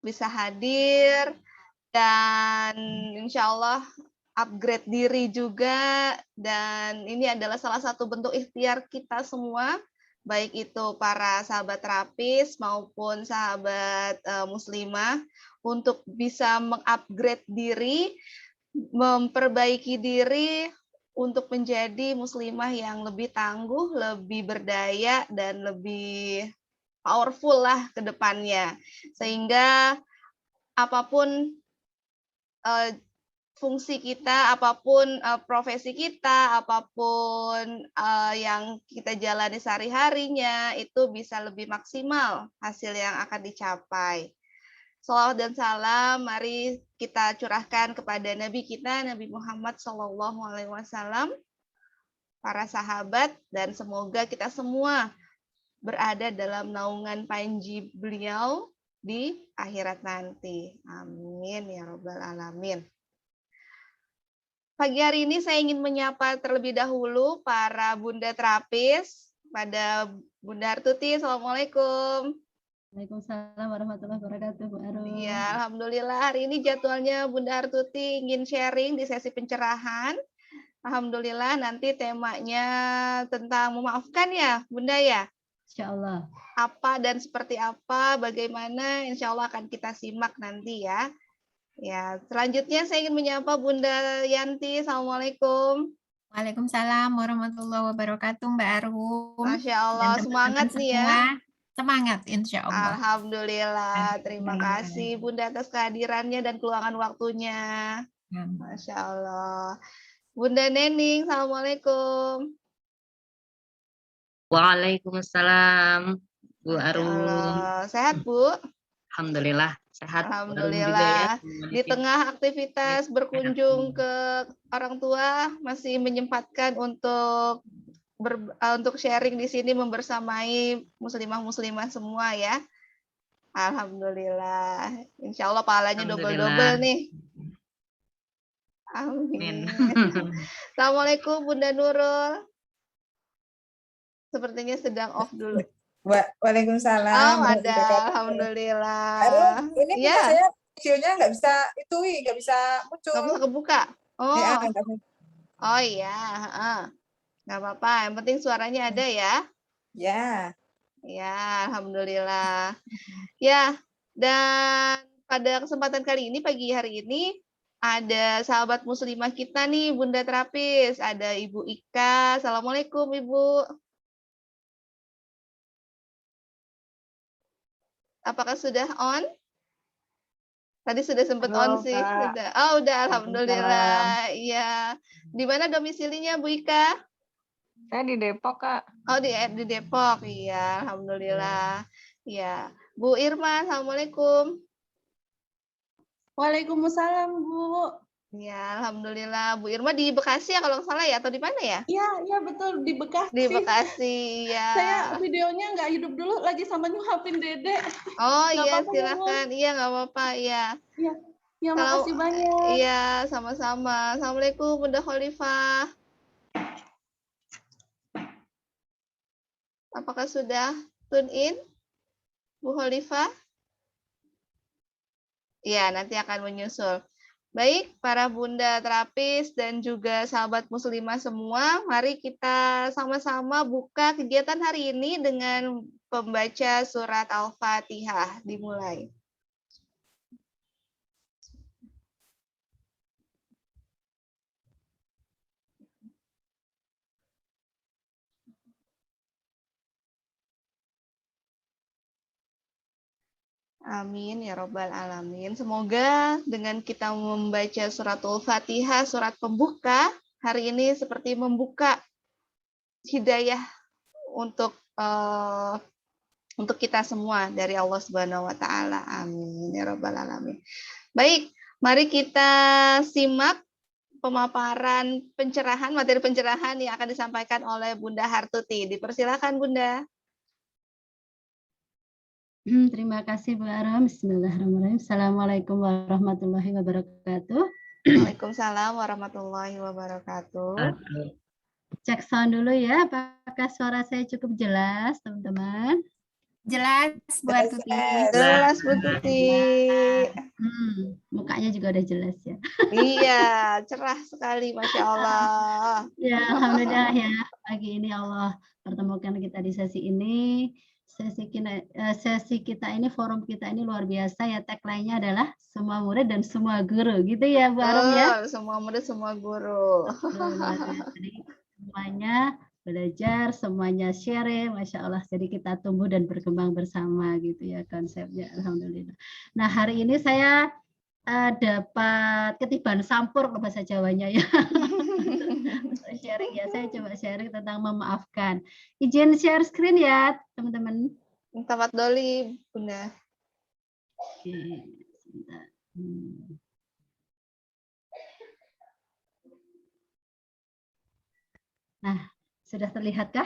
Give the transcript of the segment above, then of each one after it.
bisa hadir dan insya Allah upgrade diri juga, dan ini adalah salah satu bentuk ikhtiar kita semua, baik itu para sahabat terapis maupun sahabat muslimah, untuk bisa mengupgrade diri, memperbaiki diri untuk menjadi muslimah yang lebih tangguh, lebih berdaya, dan lebih powerful lah ke depannya. Sehingga apapun fungsi kita, apapun profesi kita, apapun yang kita jalani sehari-harinya, itu bisa lebih maksimal hasil yang akan dicapai. Shalawat dan salam mari kita curahkan kepada Nabi kita, Nabi Muhammad SAW, para sahabat, dan semoga kita semua berada dalam naungan panji beliau di akhirat nanti. Amin ya Rabbal Alamin. Pagi hari ini saya ingin menyapa terlebih dahulu para Bunda terapis. Pada Bunda Artuti, Assalamualaikum. Waalaikumsalam warahmatullahi wabarakatuh, Bu Arum. Iya, alhamdulillah hari ini jadwalnya Bunda Artuti ingin sharing di sesi pencerahan. Alhamdulillah nanti temanya tentang memaafkan ya, Bunda ya. Insya Allah. Apa dan seperti apa, bagaimana, insya Allah akan kita simak nanti ya. Ya, selanjutnya saya ingin menyapa Bunda Yanti. Assalamualaikum. Waalaikumsalam warahmatullahi wabarakatuh, Mbak Arum. Masya Allah, Dan semangat nih ya. Semangat, insya Allah. Alhamdulillah, terima kasih Bunda atas kehadirannya dan keluangan waktunya. Masya Allah. Bunda Nening, Assalamualaikum. Waalaikumsalam, Bu Arum. Sehat, Bu? Alhamdulillah, sehat. Alhamdulillah. Ya. Di tengah aktivitas berkunjung ke orang tua, masih menyempatkan untuk sharing di sini, membersamai muslimah-muslimah semua ya. Alhamdulillah. Insya Allah pahalanya double-double nih. Amin. Assalamualaikum Bunda Nurul. Sepertinya sedang off dulu. Waalaikumsalam. Oh, ada. Alhamdulillah. Ini punya saya videonya nggak bisa muncul. Nggak bisa kebuka. Oh. Ya, oh iya. Nggak apa-apa. Yang penting suaranya ada ya. Ya. Ya, alhamdulillah. Ya, dan pada kesempatan kali ini, pagi hari ini, ada sahabat muslimah kita nih, Bunda terapis. Ada Ibu Ika. Assalamualaikum, Ibu. Apakah sudah on? Tadi sudah sempat on sih. Sudah. Oh, udah. Alhamdulillah. Iya. Di mana domisilinya, Bu Ika? Saya di Depok, Kak. Oh, di Depok. Iya, alhamdulillah. Iya. Bu Irma, Assalamualaikum. Waalaikumsalam, Bu. Ya, alhamdulillah. Bu Irma di Bekasi ya kalau nggak salah ya, atau di mana ya? Iya betul, di Bekasi. Di Bekasi, ya. Saya videonya nggak hidup dulu, lagi sama nyuapin Dede. Oh iya, silakan. Iya, nggak apa-apa, iya. Iya, makasih banyak. Iya, sama-sama. Assalamualaikum, Bunda Khalifah. Apakah sudah tune in, Bu Khalifah? Iya, nanti akan menyusul. Baik, para bunda terapis dan juga sahabat muslimah semua, mari kita sama-sama buka kegiatan hari ini dengan pembaca surat Al-Fatihah. Dimulai. Amin ya Rabbal Alamin. Semoga dengan kita membaca suratul Fatihah, surat pembuka, hari ini seperti membuka hidayah untuk kita semua dari Allah Subhanahu wa taala. Amin ya Rabbal Alamin. Baik, mari kita simak pemaparan pencerahan, materi pencerahan yang akan disampaikan oleh Bunda Hartuti. Dipersilakan Bunda. Terima kasih Bu Arum. Bismillahirrahmanirrahim. Assalamualaikum warahmatullahi wabarakatuh. Waalaikumsalam warahmatullahi wabarakatuh. Cek sound dulu ya, apakah suara saya cukup jelas, teman-teman? Jelas, Bu Artuti. Jelas Bu Tuti. Mukanya juga udah jelas ya. Iya, cerah sekali, Masya Allah. Ya, alhamdulillah ya. Pagi ini Allah pertemukan kita di sesi ini. Sesi kita ini, forum kita ini luar biasa ya. Tagline-nya adalah semua murid dan semua guru, gitu ya Bu Arum ya. Semua murid, semua guru. Jadi semuanya belajar, semuanya share, Masya Allah. Jadi kita tumbuh dan berkembang bersama gitu ya konsepnya, alhamdulillah. Nah hari ini saya dapat ketiban sampur bahasa Jawanya ya. Sharing ya, saya coba sharing tentang memaafkan. Izin share screen ya teman-teman. Tamat Doli, Bunda. Oke, sebentar. Nah, sudah terlihatkah?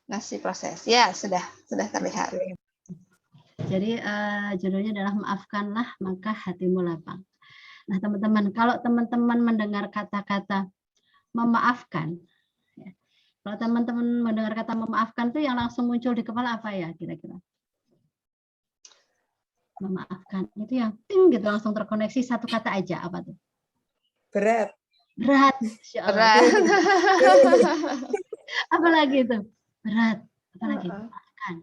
Masih proses. Ya, sudah terlihat. Jadi judulnya adalah maafkanlah maka hatimu lapang. Nah teman-teman, kalau teman-teman mendengar kata-kata memaafkan, ya, kalau teman-teman mendengar kata memaafkan itu yang langsung muncul di kepala apa ya kira-kira? Memaafkan itu yang ting gitu langsung terkoneksi satu kata aja, apa tuh? Berat. Berat. Berat. Apalagi itu? Berat. Apalagi? Maafkan.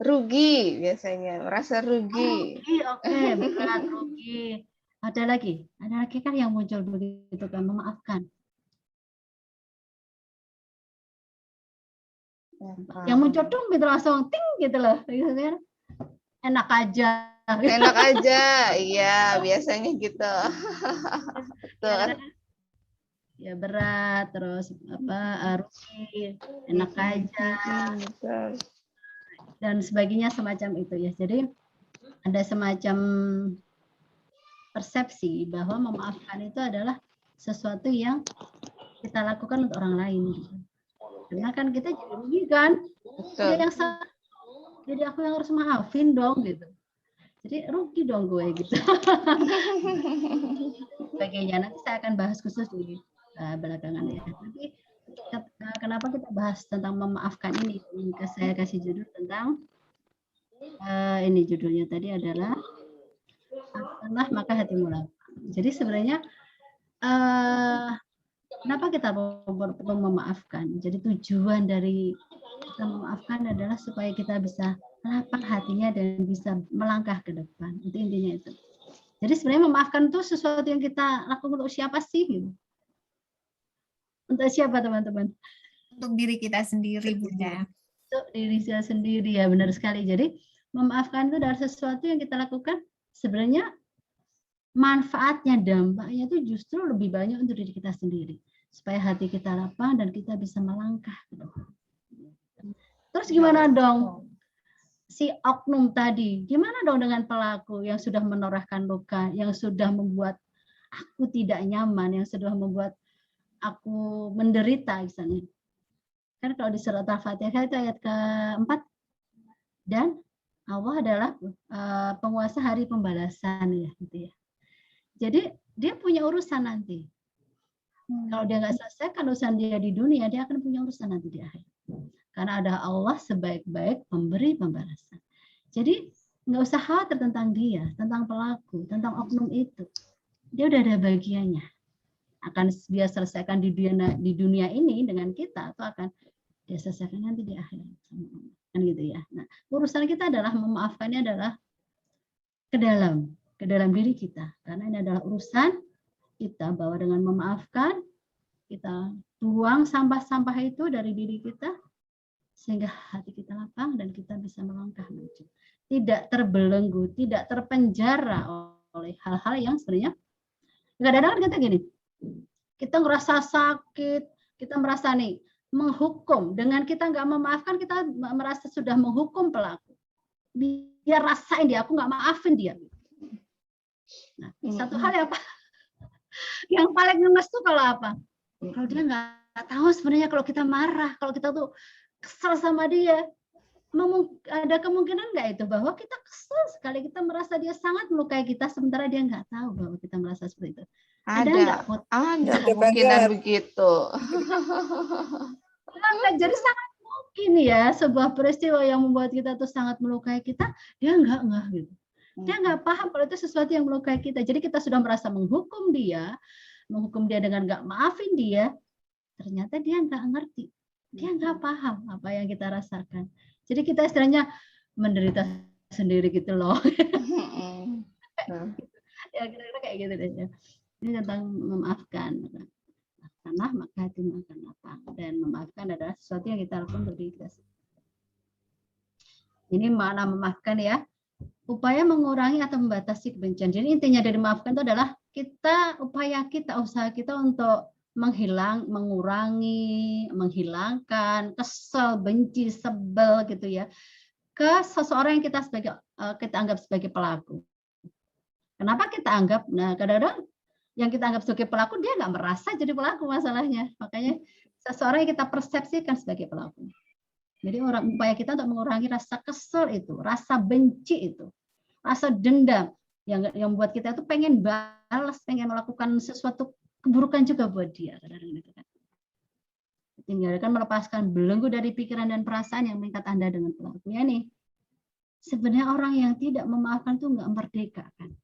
Rugi biasanya, merasa rugi. Oke, berat, rugi. Ada lagi kan yang muncul begitu kan, memaafkan. Yang muncul dong gitu langsung ting gitu loh, gitu kan. Enak aja. Enak aja, iya biasanya gitu. Betul. Ya berat, terus rugi, enak aja. Betul. Dan sebagainya semacam itu ya. Jadi ada semacam persepsi bahwa memaafkan itu adalah sesuatu yang kita lakukan untuk orang lain. Karena kan kita jadi rugi kan. Dia yang salah. Jadi aku yang harus maafin dong gitu. Jadi rugi dong gue gitu. Sebagainya nanti saya akan bahas khusus di belakangan ya. Tapi kenapa kita bahas tentang memaafkan ini? Saya kasih judul tentang ini judulnya tadi adalah maafkanlah maka hatimu lapang. Jadi sebenarnya kenapa kita perlu memaafkan? Jadi tujuan dari kita memaafkan adalah supaya kita bisa lapang hatinya dan bisa melangkah ke depan. Itu intinya itu. Jadi sebenarnya memaafkan itu sesuatu yang kita lakukan untuk siapa sih? Gitu. Untuk siapa teman-teman? Untuk diri kita sendiri, Bunda. Untuk diri saya sendiri ya, benar sekali. Jadi memaafkan itu adalah sesuatu yang kita lakukan sebenarnya manfaatnya, dampaknya itu justru lebih banyak untuk diri kita sendiri. Supaya hati kita lapang dan kita bisa melangkah ke depan. Terus gimana dong si oknum tadi? Gimana dong dengan pelaku yang sudah menorehkan luka, yang sudah membuat aku tidak nyaman, yang sudah membuat aku menderita misalnya. Kan kalau di surat Al-Fatihah itu ayat ke-4, dan Allah adalah penguasa hari pembalasan ya gitu ya. Jadi dia punya urusan nanti. Kalau dia nggak selesaikan urusan dia di dunia, dia akan punya urusan nanti di akhir. Karena ada Allah sebaik-baik pemberi pembalasan. Jadi nggak usah khawatir tentang dia, tentang pelaku, tentang oknum itu. Dia udah ada bagiannya. Akan dia selesaikan di dunia ini dengan kita, atau akan dia selesaikan nanti di akhir. Kan gitu ya. Nah, urusan kita adalah memaafkannya adalah ke dalam diri kita. Karena ini adalah urusan kita, bahwa dengan memaafkan kita buang sampah-sampah itu dari diri kita sehingga hati kita lapang dan kita bisa melangkah maju. Tidak terbelenggu, tidak terpenjara oleh hal-hal yang sebenarnya kadang-kadang kita gini. Kita ngerasa sakit, kita merasa nih menghukum. Dengan kita nggak memaafkan, kita merasa sudah menghukum pelaku. Dia rasain dia, aku nggak maafin dia. Nah, satu hal yang paling ngenes tuh kalau apa? Kalau dia nggak tahu sebenarnya kalau kita marah, kalau kita tuh kesel sama dia, ada kemungkinan nggak itu bahwa kita kesel sekali, kita merasa dia sangat melukai kita, sementara dia nggak tahu bahwa kita merasa seperti itu. Ada kemungkinan begitu. Jadi sangat ini ya sebuah peristiwa yang membuat kita tuh sangat melukai kita, dia enggak gitu. Dia nggak paham kalau itu sesuatu yang melukai kita. Jadi kita sudah merasa menghukum dia dengan nggak maafin dia. Ternyata dia nggak ngerti, dia nggak paham apa yang kita rasakan. Jadi kita istilahnya menderita sendiri gitu loh. Ya kira-kira kayak gitu deh. Ini tentang memaafkan. Maafkanlah maka hatimu akan lapang. Dan memaafkan adalah sesuatu yang kita lakukan untuk diri kita. Ini makna memaafkan ya. Upaya mengurangi atau membatasi kebencian. Jadi intinya dari memaafkan itu adalah usaha kita untuk mengurangi, menghilangkan kesel, benci, sebel gitu ya ke seseorang yang kita anggap sebagai pelaku. Kenapa kita anggap? Nah, kadang-kadang yang kita anggap sebagai pelaku dia nggak merasa jadi pelaku masalahnya. Makanya seseorang yang kita persepsikan sebagai pelaku. Jadi upaya kita untuk mengurangi rasa kesel itu, rasa benci itu, rasa dendam yang membuat kita itu pengen balas, pengen melakukan sesuatu keburukan juga buat dia. Tinggalkan melepaskan belenggu dari pikiran dan perasaan yang mengikat Anda dengan pelakunya nih. Sebenarnya orang yang tidak memaafkan itu nggak merdeka kan.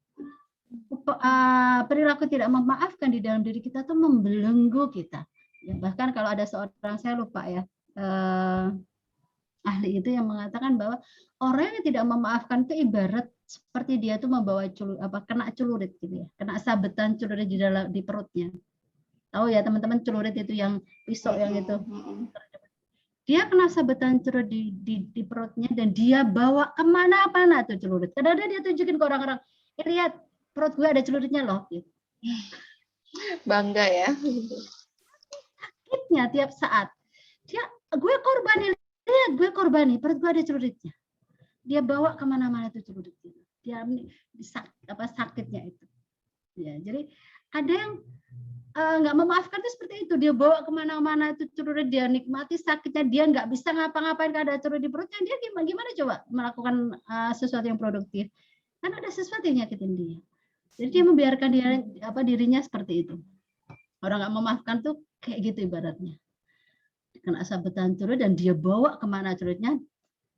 Perilaku tidak memaafkan di dalam diri kita tuh membelenggu kita. Ya, bahkan kalau ada seorang, saya lupa ya, ahli itu yang mengatakan bahwa orang yang tidak memaafkan itu ibarat seperti dia tuh membawa kena celurit gitu ya, kena sabetan celurit di perutnya. Tahu ya teman-teman celurit itu yang pisau yang itu. Dia kena sabetan celurit di perutnya dan dia bawa kemana-mana tuh celurit. Kadang-kadang dia tunjukin ke orang-orang, lihat perut gue ada celuritnya loh. Gitu. Bangga ya. Sakitnya tiap saat. Gue korban, lihat gue korban nih, perut gue ada celuritnya. Dia bawa kemana-mana tuh celuritnya. Dia sakitnya itu. Ya, jadi ada yang nggak memaafkan itu seperti itu. Dia bawa kemana-mana itu celurit, dia nikmati sakitnya, dia nggak bisa ngapa-ngapain kalau ada celurit di perutnya. Dia gimana coba melakukan sesuatu yang produktif? Kan ada sesuatu yang nyakitin dia. Jadi dia membiarkan dirinya seperti itu. Orang nggak memaafkan tuh kayak gitu ibaratnya. Kena sabetan celurit dan dia bawa kemana celuritnya.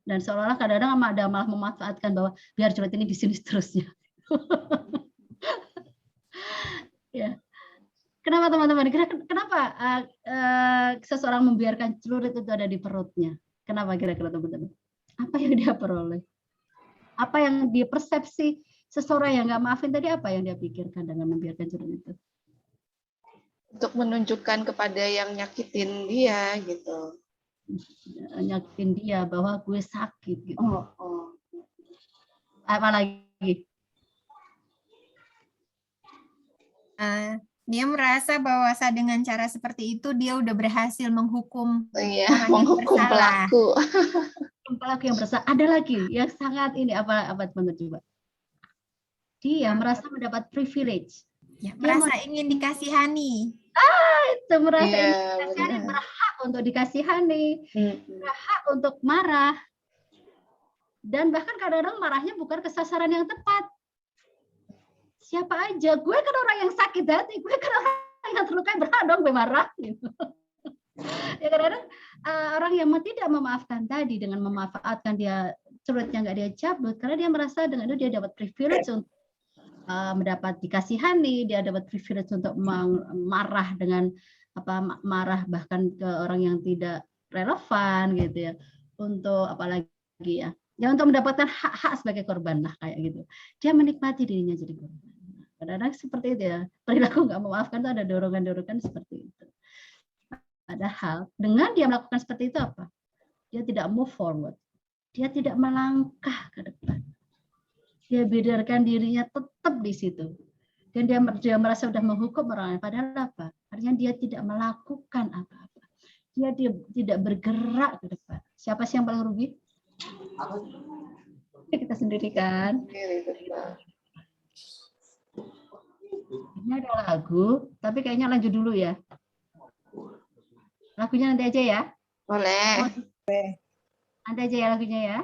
Dan seolah-olah kadang-kadang ada malah memanfaatkan bahwa biar celurit ini di sini seterusnya. Ya. Kenapa teman-teman? Kenapa seseorang membiarkan celurit itu ada di perutnya? Kenapa kira-kira teman-teman? Apa yang dia peroleh? Apa yang dia persepsi seseorang yang nggak maafin tadi, apa yang dia pikirkan dengan membiarkan celurit itu? Untuk menunjukkan kepada yang nyakitin dia gitu. Nyakitin dia bahwa gue sakit gitu. Apa lagi? Dia merasa bahwa dengan cara seperti itu dia udah berhasil menghukum orang menghukum yang bersalah. Pelaku yang bersalah. Ada lagi yang sangat ini apa teman-teman coba? Dia merasa mendapat privilege. Ya, merasa ingin dikasihani. Itu merasa ingin dikasihani, berhak untuk dikasihani, berhak untuk marah. Dan bahkan kadang-kadang marahnya bukan ke sasaran yang tepat. Siapa aja, gue kan orang yang sakit hati, gue kan orang yang terluka, berhak dong gue marah. Gitu. Ya kadang-kadang orang yang tidak memaafkan tadi dengan memanfaatkan dia celuritnya nggak dia cabut karena dia merasa dengan itu dia dapat privilege untuk mendapat dikasihani, dia dapat privilege untuk marah dengan marah bahkan ke orang yang tidak relevan gitu ya, untuk apalagi ya untuk mendapatkan hak-hak sebagai korban lah kayak gitu. Dia menikmati dirinya jadi korban. Kadang-kadang seperti itu ya, perilaku nggak memaafkan itu ada dorongan-dorongan seperti itu. Padahal dengan dia melakukan seperti itu apa? Dia tidak move forward, dia tidak melangkah ke depan. Dia biarkan dirinya tetap di situ. Dan dia merasa sudah menghukum orang lain. Padahal apa? Artinya dia tidak melakukan apa-apa. Dia tidak bergerak ke depan. Siapa sih yang paling rugi? Kita sendiri kan. Ini ada lagu, tapi kayaknya lanjut dulu ya. Lagunya nanti aja ya. Boleh. Nanti aja ya lagunya ya.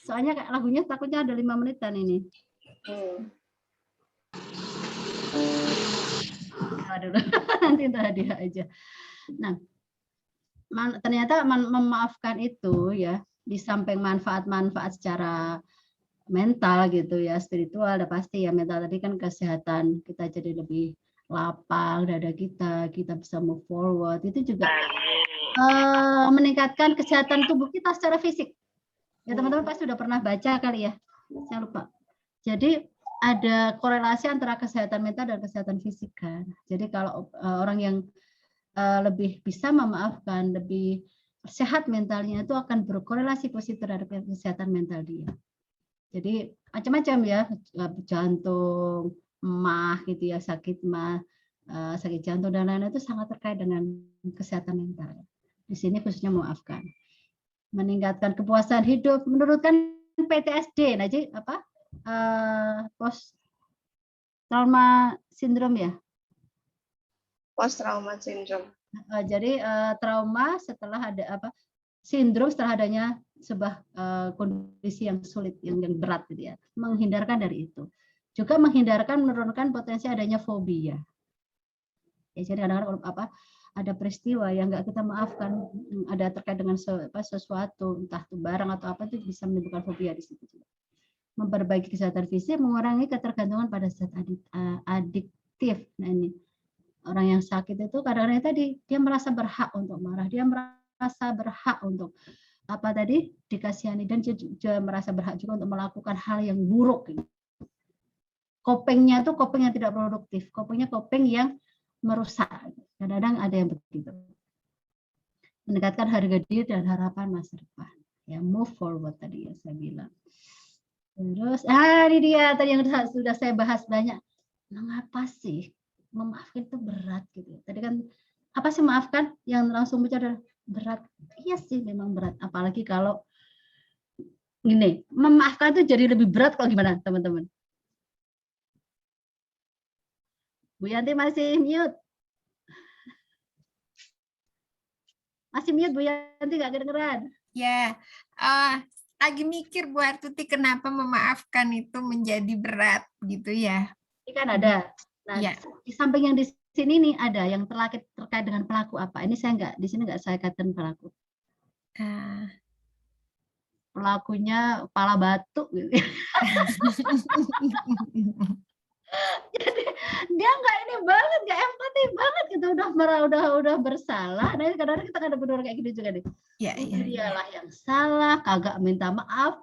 Soalnya lagunya takutnya ada 5 menitan ini. Aduh, nanti hadiah aja. Nah, ternyata memaafkan itu ya, di samping manfaat-manfaat secara mental gitu ya, spiritual udah pasti ya, mental tadi kan kesehatan kita jadi lebih lapang dada kita bisa move forward, itu juga meningkatkan kesehatan tubuh kita secara fisik. Ya teman-teman pasti udah pernah baca kali ya, saya lupa. Jadi ada korelasi antara kesehatan mental dan kesehatan fisik kan. Jadi kalau orang yang lebih bisa memaafkan, lebih sehat mentalnya, itu akan berkorelasi positif terhadap kesehatan mental dia. Jadi macam-macam ya, jantung, mah gitu ya, sakit mah, sakit jantung dan lain-lain itu sangat terkait dengan kesehatan mental. Di sini khususnya memaafkan. Meningkatkan kepuasan hidup, menurunkan PTSD, nah jadi apa? Post trauma syndrome ya. Post trauma syndrome. Jadi trauma setelah ada apa? Sindrom setelah adanya sebuah kondisi yang sulit, yang berat gitu ya. Menghindarkan dari itu. Juga menurunkan potensi adanya fobia. Ya, jadi kadang-kadang apa? Ada peristiwa yang nggak kita maafkan, ada terkait dengan sesuatu, entah itu barang atau apa, itu bisa menimbulkan fobia di situ. Memperbaiki kesehatan fisik, mengurangi ketergantungan pada zat adiktif. Nah ini orang yang sakit itu kadang-kadang tadi dia merasa berhak untuk marah, dia merasa berhak untuk apa tadi dikasihani, dan dia merasa berhak juga untuk melakukan hal yang buruk. Copingnya itu coping yang tidak produktif, copingnya coping yang merusak. Kadang-kadang ada yang begitu. Meningkatkan harga diri dan harapan masa depan. Ya, move forward tadi ya saya bilang. Terus, ini dia tadi yang sudah saya bahas banyak. Mengapa sih memaafkan itu berat gitu? Tadi kan apa sih maafkan? Yang langsung bicara berat. Iya sih memang berat. Apalagi kalau gini, memaafkan itu jadi lebih berat kalau gimana teman-teman? Bu Yanti masih mute. Masih mute Bu Yanti, nggak kedengeran. Ya, lagi mikir Bu Artuti kenapa memaafkan itu menjadi berat gitu ya. Ini kan ada. Nah, ya. Di samping yang di sini nih ada yang terkait dengan pelaku apa. Ini saya nggak, di sini nggak saya katakan pelaku. Pelakunya kepala batu gitu. Jadi dia nggak ini banget, nggak empati banget gitu, udah bersalah. Nah kadang-kadang kita ada benar kayak gitu juga nih. Dialah yang salah, kagak minta maaf,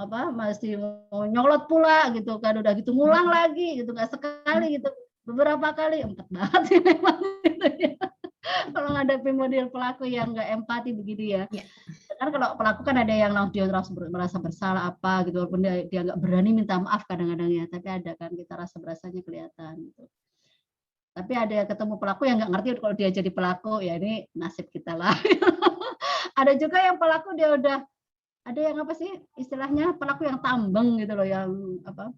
apa masih mau nyolot pula gitu kan, udah gitu ngulang lagi gitu, nggak sekali gitu, beberapa kali, empat banget sih memang gitu ya. Kalau ngadepin model pelaku yang nggak empati begitu ya. Kan kalau pelaku kan ada yang dia merasa bersalah apa gitu, walaupun dia nggak berani minta maaf kadang-kadang ya, tapi ada kan kita berasanya kelihatan gitu. Tapi ada ketemu pelaku yang nggak ngerti kalau dia jadi pelaku, ya ini nasib kita lah. Ada juga yang pelaku dia udah, ada yang apa sih istilahnya pelaku yang tambeng gitu loh, yang apa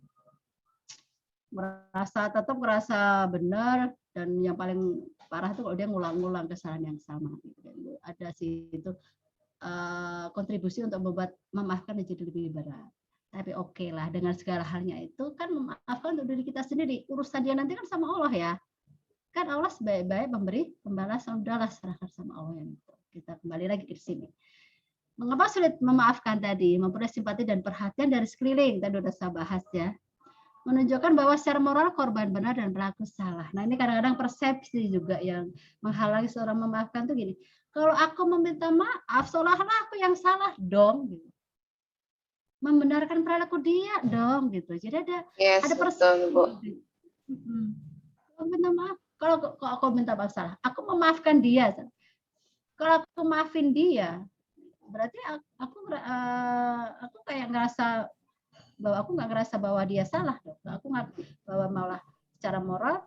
tetap merasa benar, dan yang paling parah itu kalau dia ngulang-ngulang kesalahan yang sama gitu. Ada sih itu kontribusi untuk membuat memaafkan menjadi lebih berat. Tapi oke lah, dengan segala halnya itu kan memaafkan untuk diri kita sendiri. Urusan dia nanti kan sama Allah ya. Kan Allah sebaik-baik memberi pembalasan, udahlah serahkan sama Allah yang itu. Kita kembali lagi ke sini. Mengapa sulit memaafkan tadi? Memperoleh simpati dan perhatian dari sekeliling. Tadi udah saya bahas ya. Menunjukkan bahwa secara moral korban benar dan pelaku salah. Nah ini kadang-kadang persepsi juga yang menghalangi seorang memaafkan tuh gini. Kalau aku meminta maaf, seolah-olah aku yang salah dong. Gitu. Membenarkan perilaku dia dong, gitu. Jadi ada persepsi. Kalau minta maaf, kalau aku minta maaf salah, aku memaafkan dia. Kalau aku maafin dia, berarti aku kayak ngerasa bahwa aku nggak ngerasa bahwa dia salah dong. Aku nggak bahwa malah secara moral.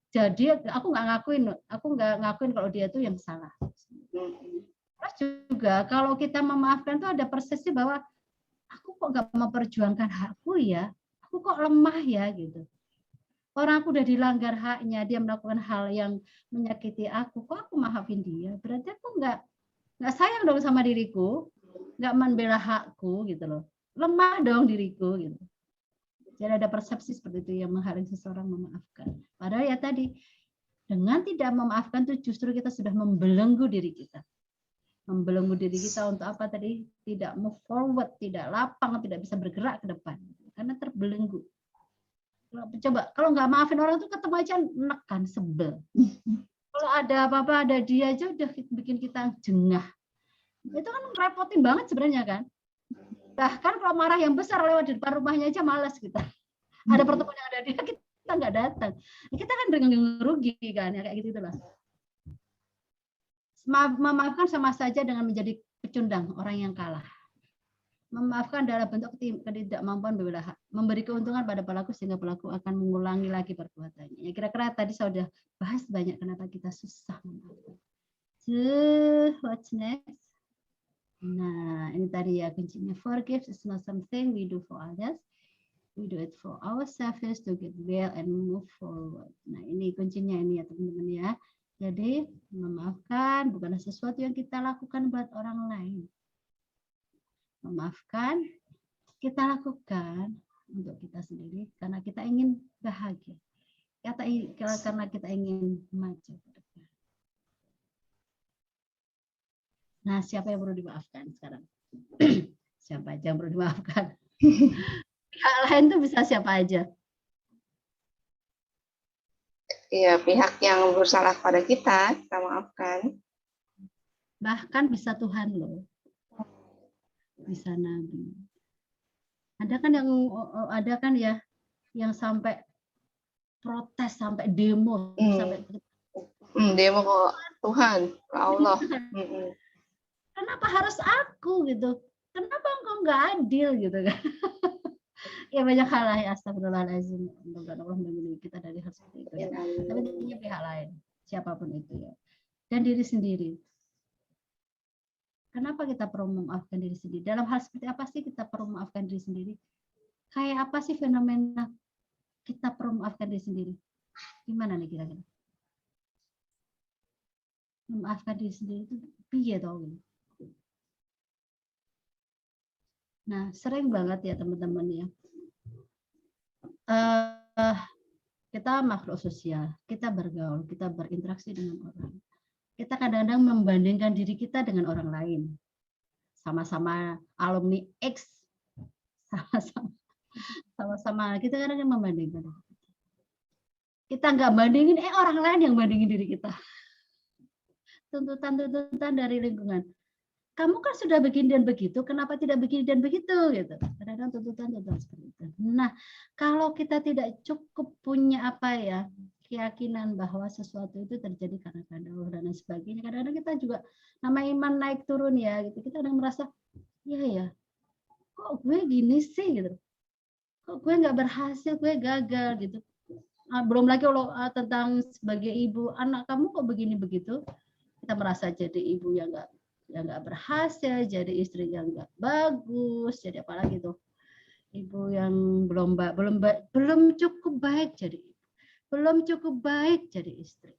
Jadi aku nggak ngakuin kalau dia itu yang salah. Terus juga kalau kita memaafkan tuh ada persepsi bahwa aku kok nggak memperjuangkan hakku ya, aku kok lemah ya gitu. Orang aku udah dilanggar haknya, dia melakukan hal yang menyakiti aku, kok aku maafin dia? Berarti aku nggak sayang dong sama diriku, nggak membela hakku gitu loh, lemah dong diriku gitu. Jadi ada persepsi seperti itu yang menghalangi seseorang memaafkan. Padahal ya tadi Dengan tidak memaafkan itu justru kita sudah membelenggu diri kita. Membelenggu diri kita untuk apa tadi? Tidak move forward, tidak lapang, tidak bisa bergerak ke depan. Karena terbelenggu. Coba, kalau nggak maafin orang itu ketemu aja menekan, sebel. Kalau ada apa-apa, ada dia aja udah bikin kita jengah. Itu kan repotin banget sebenarnya kan. Bahkan kalau marah yang besar lewat di depan rumahnya aja malas kita. Ada pertemuan yang ada dia, kita nggak datang. Kita kan dengan rugi kan, ya kayak gitu lah. Memaafkan sama saja dengan menjadi pecundang, orang yang kalah. Memaafkan adalah bentuk ketidakmampuan berbeda hak, memberi keuntungan pada pelaku sehingga pelaku akan mengulangi lagi perbuatannya. Ya, kira-kira tadi saya sudah bahas banyak kenapa kita susah memaafkan. So, what's next? Nah, ini tadi ya kuncinya. Forgive is not something we do for others. We do it for ourselves to get well and move forward. Nah, ini kuncinya ini ya teman-teman ya. Jadi, memaafkan bukanlah sesuatu yang kita lakukan buat orang lain. Memaafkan kita lakukan untuk kita sendiri karena kita ingin bahagia. Karena kita ingin maju ke depan. Nah, siapa yang perlu dimaafkan sekarang? Siapa aja yang perlu dimaafkan? Pihak lain tuh bisa siapa aja? Iya, pihak yang bersalah pada kita maafkan. Bahkan bisa Tuhan loh. Bisa Nabi. Ada kan ya yang sampai protes, sampai demo, sampai demo ke Tuhan, ke Allah. Kenapa harus aku gitu? Kenapa engkau nggak adil gitu kan? Ya banyak hal lah ya, astagfirullahaladzim. Mudah-mudahan Allah melindungi kita dari hal seperti itu ya. Tapi intinya pihak lain, siapapun itu ya. Dan diri sendiri. Kenapa kita perlu memaafkan diri sendiri? Dalam hal seperti apa sih kita perlu memaafkan diri sendiri? Kayak apa sih fenomena kita perlu memaafkan diri sendiri? Gimana nih kira-kira? Memaafkan diri sendiri itu piye tau? Nah, sering banget ya teman-teman ya. Kita makhluk sosial, kita bergaul, kita berinteraksi dengan orang. Kita kadang-kadang membandingkan diri kita dengan orang lain. Sama-sama alumni X, sama-sama kita kadang-kadang membandingkan. Kita nggak bandingin, orang lain yang bandingin diri kita. Tuntutan dari lingkungan. Kamu kan sudah begini dan begitu, kenapa tidak begini dan begitu gitu. Kadang-kadang tuntutan seperti itu. Nah, kalau kita tidak cukup punya keyakinan bahwa sesuatu itu terjadi karena kehendak Allah dan lain sebagainya. Kadang-kadang kita juga nama iman naik turun ya gitu. Kita kadang merasa ya kok gue gini sih gitu. Kok gue nggak berhasil, gue gagal gitu. Belum lagi kalau tentang sebagai ibu, anak kamu kok begini begitu. Kita merasa jadi ibu yang nggak berhasil, jadi istri yang nggak bagus, jadi apalagi tuh ibu yang belum cukup baik jadi ibu, belum cukup baik jadi istri,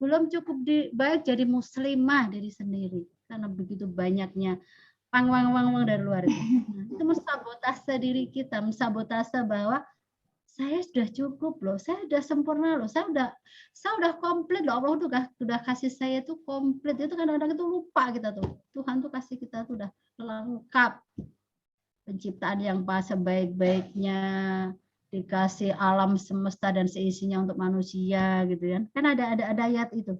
belum cukup baik jadi muslimah diri sendiri karena begitu banyaknya pang-wang dari luar itu. Nah, itu mensabotase diri kita, mensabotase bahwa saya sudah cukup loh, saya sudah sempurna loh, saya udah komplit loh, Allah udah kasih saya tuh komplit. Itu kadang-kadang itu lupa kita tuh. Tuhan tuh kasih kita tuh udah lengkap. Penciptaan yang sebaik-baiknya, dikasih alam semesta dan seisinya untuk manusia gitu kan. Kan ada ayat itu.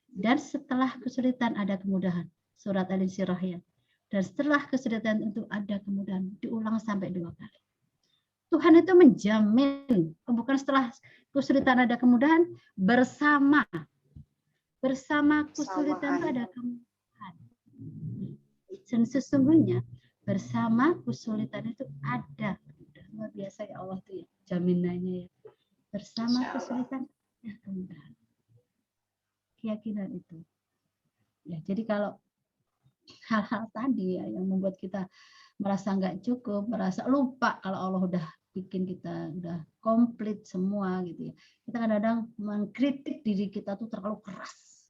Dan setelah kesulitan ada kemudahan. Surat Al-Insyirah ya. Dan setelah kesulitan itu ada kemudahan, diulang sampai 2 kali. Tuhan itu menjamin, bukan setelah kesulitan ada kemudahan, bersama kesulitan itu ada kemudahan. Dan sesungguhnya bersama kesulitan itu ada kemudahan. Luar biasa ya Allah tuh ya, jaminannya ya. Bersama kesulitan ada kemudahan. Keyakinan itu. Ya, jadi kalau hal-hal tadi ya yang membuat kita merasa nggak cukup, merasa lupa kalau Allah udah bikin kita udah komplit semua gitu ya. Kita kadang-kadang mengkritik diri kita tuh terlalu keras.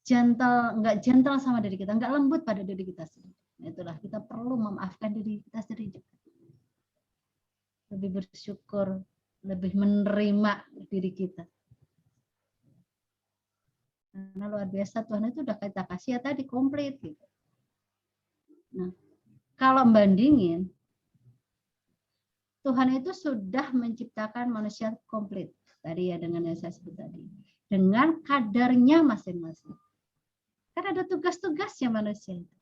Nggak gentle sama diri kita, nggak lembut pada diri kita sendiri. Nah, itulah kita perlu memaafkan diri kita sendiri. Lebih bersyukur, lebih menerima diri kita. Karena luar biasa Tuhan itu udah kita kasih ya tadi komplit gitu. Nah, kalau bandingin, Tuhan itu sudah menciptakan manusia komplit. Tadi ya dengan yang saya sebut tadi. Dengan kadarnya masing-masing. Kan ada tugas-tugasnya manusia itu.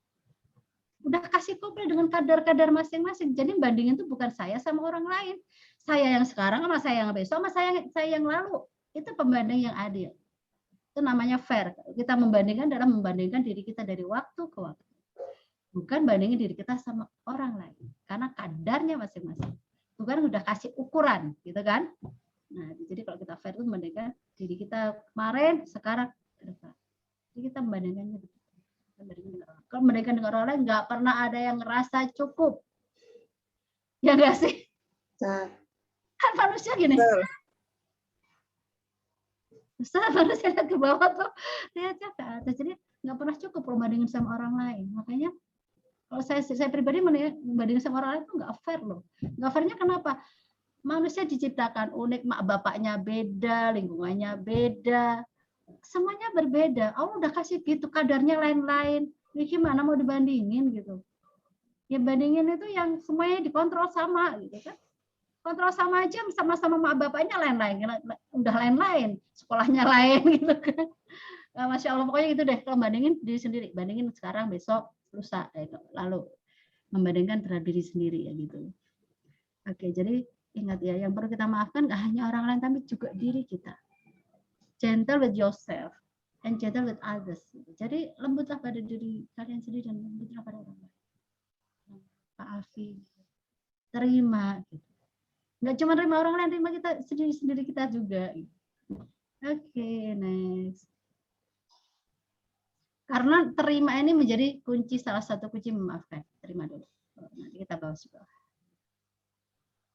Udah kasih komplit dengan kadar-kadar masing-masing. Jadi bandingin itu bukan saya sama orang lain. Saya yang sekarang sama saya yang besok sama saya yang lalu. Itu pembanding yang adil. Itu namanya fair. Kita membandingkan adalah membandingkan diri kita dari waktu ke waktu. Bukan bandingin diri kita sama orang lain. Karena kadarnya masing-masing. Tuhan udah kasih ukuran, gitu kan? Nah, jadi kalau kita fair itu membandingkan diri kita kemarin, sekarang, ke depan. Jadi kita membandingkannya gitu. Kalau membandingkan dengan orang lain, nggak pernah ada yang ngerasa cukup. Ya nggak sih? Kan manusia gini. Ustaz, manusia lihat ke bawah tuh, lihatnya ke atas. Jadi nggak pernah cukup membandingkan sama orang lain. Makanya kalau saya pribadi membandingkan sama orang lain itu nggak fair loh. Nggak fairnya kenapa? Manusia diciptakan unik, mak bapaknya beda, lingkungannya beda, semuanya berbeda. Allah udah kasih gitu, kadarnya lain-lain. Ini gimana mau dibandingin gitu? Ya bandingin itu yang semuanya dikontrol sama gitu kan? Kontrol sama aja, sama-sama mak bapaknya lain-lain, udah lain-lain, sekolahnya lain gitu kan. Nah, Masya Allah, pokoknya gitu deh. Kalau bandingin diri sendiri, bandingin sekarang, besok, lusa, lalu membandingkan terhadap diri sendiri ya gitu. Oke, jadi ingat ya, yang perlu kita maafkan gak hanya orang lain, tapi juga diri kita. Gentle with yourself and gentle with others. Jadi lembutlah pada diri kalian sendiri dan lembutlah pada orang lain. Maafi, terima gitu. Nggak cuma terima orang lain, terima kita sendiri kita juga. Oke, next. Karena terima ini menjadi kunci, salah satu kunci memaafkan. Terima dulu. Nanti kita bahas juga.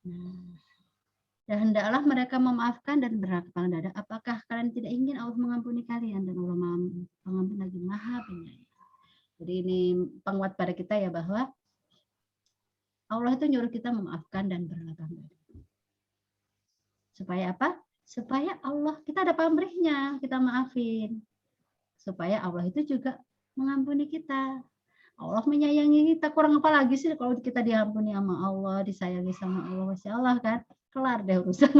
Nah, dan hendaklah mereka memaafkan dan berlapang dada. Apakah kalian tidak ingin Allah mengampuni kalian, dan Allah pengampun lagi Maha Penyayang. Jadi ini penguat pada kita ya, bahwa Allah itu nyuruh kita memaafkan dan berlapang dada. Supaya apa? Supaya Allah, kita ada pamrihnya, kita maafin. Supaya Allah itu juga mengampuni kita. Allah menyayangi kita. Kurang apa lagi sih kalau kita diampuni sama Allah, disayangi sama Allah. Masya Allah kan. Kelar deh urusan.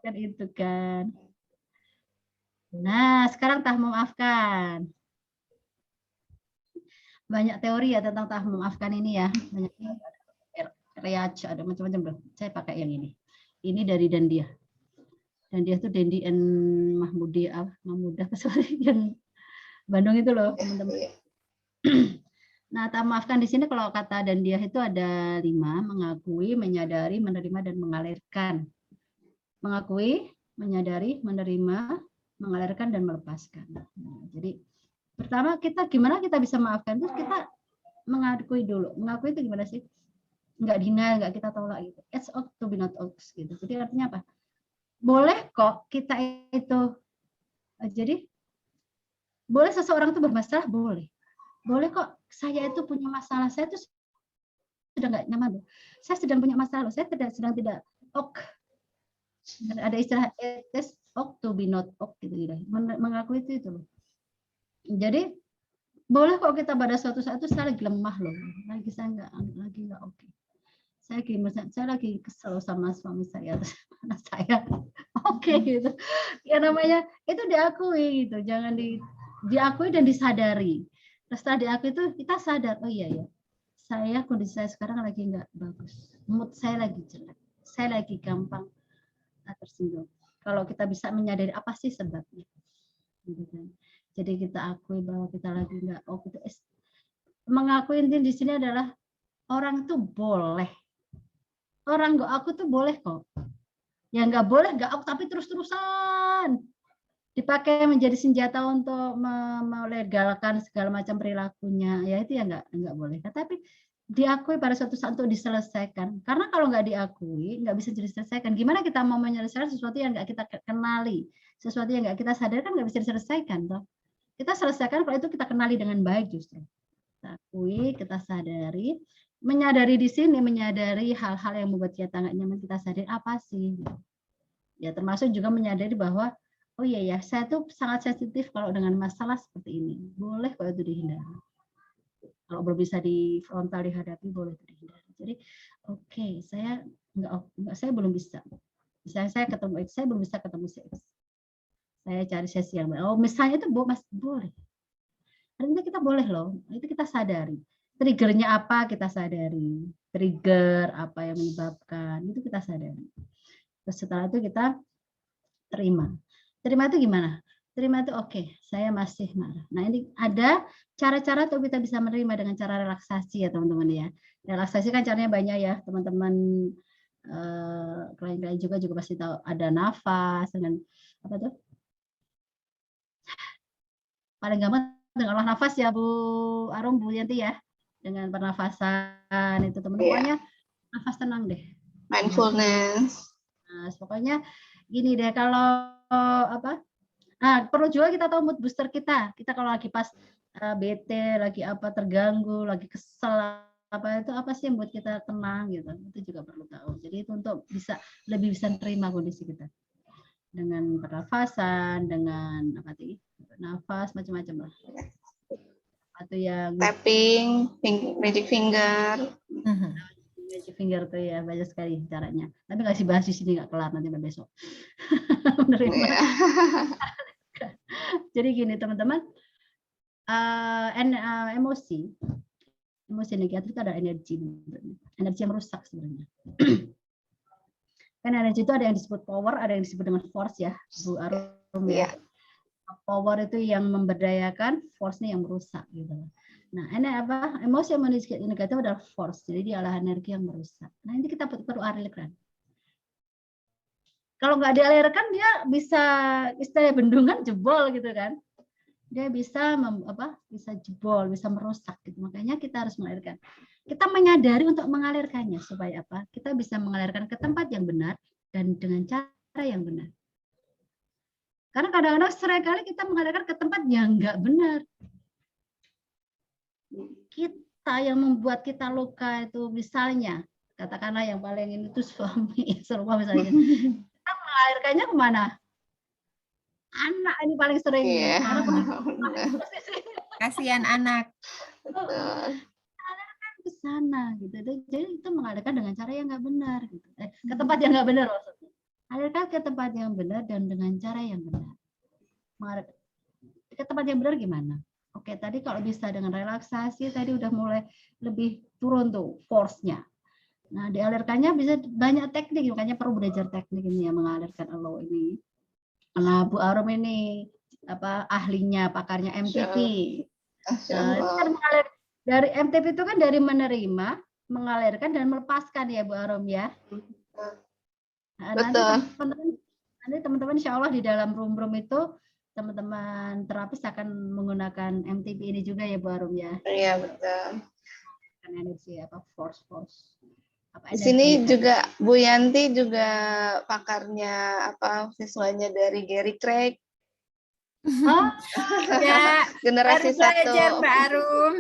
Kan itu kan. Nah, sekarang tah memaafkan. Banyak teori ya tentang tah memaafkan ini ya. Banyak reach, ada macam-macam. Saya pakai yang ini. Ini dari Dandia. Dandia itu Dendi and Mahmudah yang Bandung itu loh, teman-teman. Nah, tak maafkan di sini kalau kata Dandia itu ada 5, mengakui, menyadari, menerima, dan mengalirkan. Mengakui, menyadari, menerima, mengalirkan, dan melepaskan. Nah, jadi pertama gimana kita bisa maafkan? Terus kita mengakui dulu. Mengakui itu gimana sih? Nggak denial, nggak kita tolak gitu. It's ok to be not ok gitu. Jadi artinya apa? Boleh kok kita itu, jadi boleh seseorang itu bermasalah, boleh. Boleh kok saya itu punya masalah, saya itu sudah nggak nyaman loh. Saya sedang punya masalah, saya sedang tidak ok. Ada istilah it's ok to be not ok gitu. Mengakui itu loh. Jadi boleh kok kita pada suatu saat itu saya lagi lemah loh, saya nggak oke. Saya lagi kesel sama suami saya atau sama anak saya. Oke gitu. Ya namanya itu diakui gitu. Jangan diakui dan disadari. Terus setelah diakui itu kita sadar, oh iya ya. Kondisi saya sekarang lagi nggak bagus. Mood saya lagi jelek. Saya lagi gampang tersinggung. Kalau kita bisa menyadari apa sih sebabnya. Gitu kan. Jadi kita akui bahwa kita lagi nggak oke. Mengakui di sini adalah orang itu boleh. Orang nggak aku tuh boleh kok. Ya nggak boleh nggak aku, tapi terus-terusan dipakai menjadi senjata untuk melegalkan segala macam perilakunya. Ya itu ya nggak boleh. Tapi diakui pada suatu saat untuk diselesaikan. Karena kalau nggak diakui nggak bisa diselesaikan. Gimana kita mau menyelesaikan sesuatu yang nggak kita kenali, sesuatu yang nggak kita sadar kan nggak bisa diselesaikan toh. Kita selesaikan kalau itu kita kenali dengan baik justru. Kita akui, kita sadari. Menyadari di sini, menyadari hal-hal yang membuat kita nggak nyaman, kita sadari apa sih. Ya, termasuk juga menyadari bahwa oh iya ya, saya tuh sangat sensitif kalau dengan masalah seperti ini. Boleh kalau itu dihindari. Kalau belum bisa di frontal dihadapi, boleh itu dihindari. Jadi, oke, saya saya belum bisa. Misalnya saya belum bisa ketemu seks. Saya cari sesi yang baik. Oh, misalnya itu boleh. Ternyata kita boleh loh, itu kita sadari. Triggernya apa kita sadari. Trigger apa yang menyebabkan, itu kita sadari. Terus setelah itu kita terima. Terima itu gimana? Terima itu oke, saya masih marah. Nah, ini ada cara-cara untuk kita bisa menerima dengan cara relaksasi ya teman-teman ya. Relaksasi kan caranya banyak ya teman-teman. Klien-klien juga pasti tahu ada nafas dengan apa tuh? Paling gampang dengan olah nafas ya Bu Arum, Bu Yanti ya. Dengan pernafasan itu teman-teman. Pokoknya nafas tenang deh. Mindfulness. Nah, pokoknya gini deh kalau apa? Nah, perlu juga kita tahu mood booster kita. Kita kalau lagi pas bete, lagi apa terganggu, lagi kesel apa itu apa sih yang buat kita tenang gitu. Itu juga perlu tahu. Jadi itu untuk lebih bisa terima kondisi kita. Dengan pernafasan, dengan apa tadi? Nafas macam-macam lah. Atau yang Tapping, magic finger. Magic finger tuh ya banyak sekali caranya. Tapi nggak sih bahas di sini nggak kelar nanti sampai besok. Menerima. Jadi gini teman-teman, emosi negatif itu ada energi yang merusak sebenarnya. Kan energi itu ada yang disebut power, ada yang disebut dengan force ya, Bu Arum ya. Power itu yang memberdayakan, force-nya yang merusak gitu. Nah, ini apa? Emosi negatif adalah force, jadi dia adalah energi yang merusak. Nah, ini kita perlu alirkan. Kalau nggak dialirkan dia bisa istilahnya bendungan jebol gitu kan. Dia bisa bisa jebol, bisa merusak gitu. Makanya kita harus mengalirkan. Kita menyadari untuk mengalirkannya supaya apa? Kita bisa mengalirkan ke tempat yang benar dan dengan cara yang benar. Karena kadang-kadang seringkali kita mengalirkan ke tempat yang nggak benar. Kita yang membuat kita luka itu misalnya, katakanlah yang paling ini tuh suami, serupa misalnya. Kita mengalirkannya kemana? Anak ini paling sering. Kasihan anak. Alirkan ke sana gitu. Jadi itu mengalirkan dengan cara yang nggak benar gitu. Ke tempat yang nggak benar maksudnya. Alirkan ke tempat yang benar dan dengan cara yang benar. Ke tempat yang benar gimana? Oke, tadi kalau bisa dengan relaksasi tadi udah mulai lebih turun tuh force-nya. Nah, dialirkannya bisa banyak teknik, makanya perlu belajar teknik ini yang mengalirkan elo ini. Nah, Bu Arum ini ahlinya, pakarnya MTP. Dari MTP itu kan dari menerima, mengalirkan dan melepaskan ya Bu Arum ya. Nah, nanti teman-teman insya Allah di dalam room itu teman-teman terapis akan menggunakan MTP ini juga ya Bu Arum ya. Iya betul. Kan energi force. Di sini juga Bu Yanti juga pakarnya siswanya dari Gary Craig. Ya, generasi baru 1. Mbak Arum.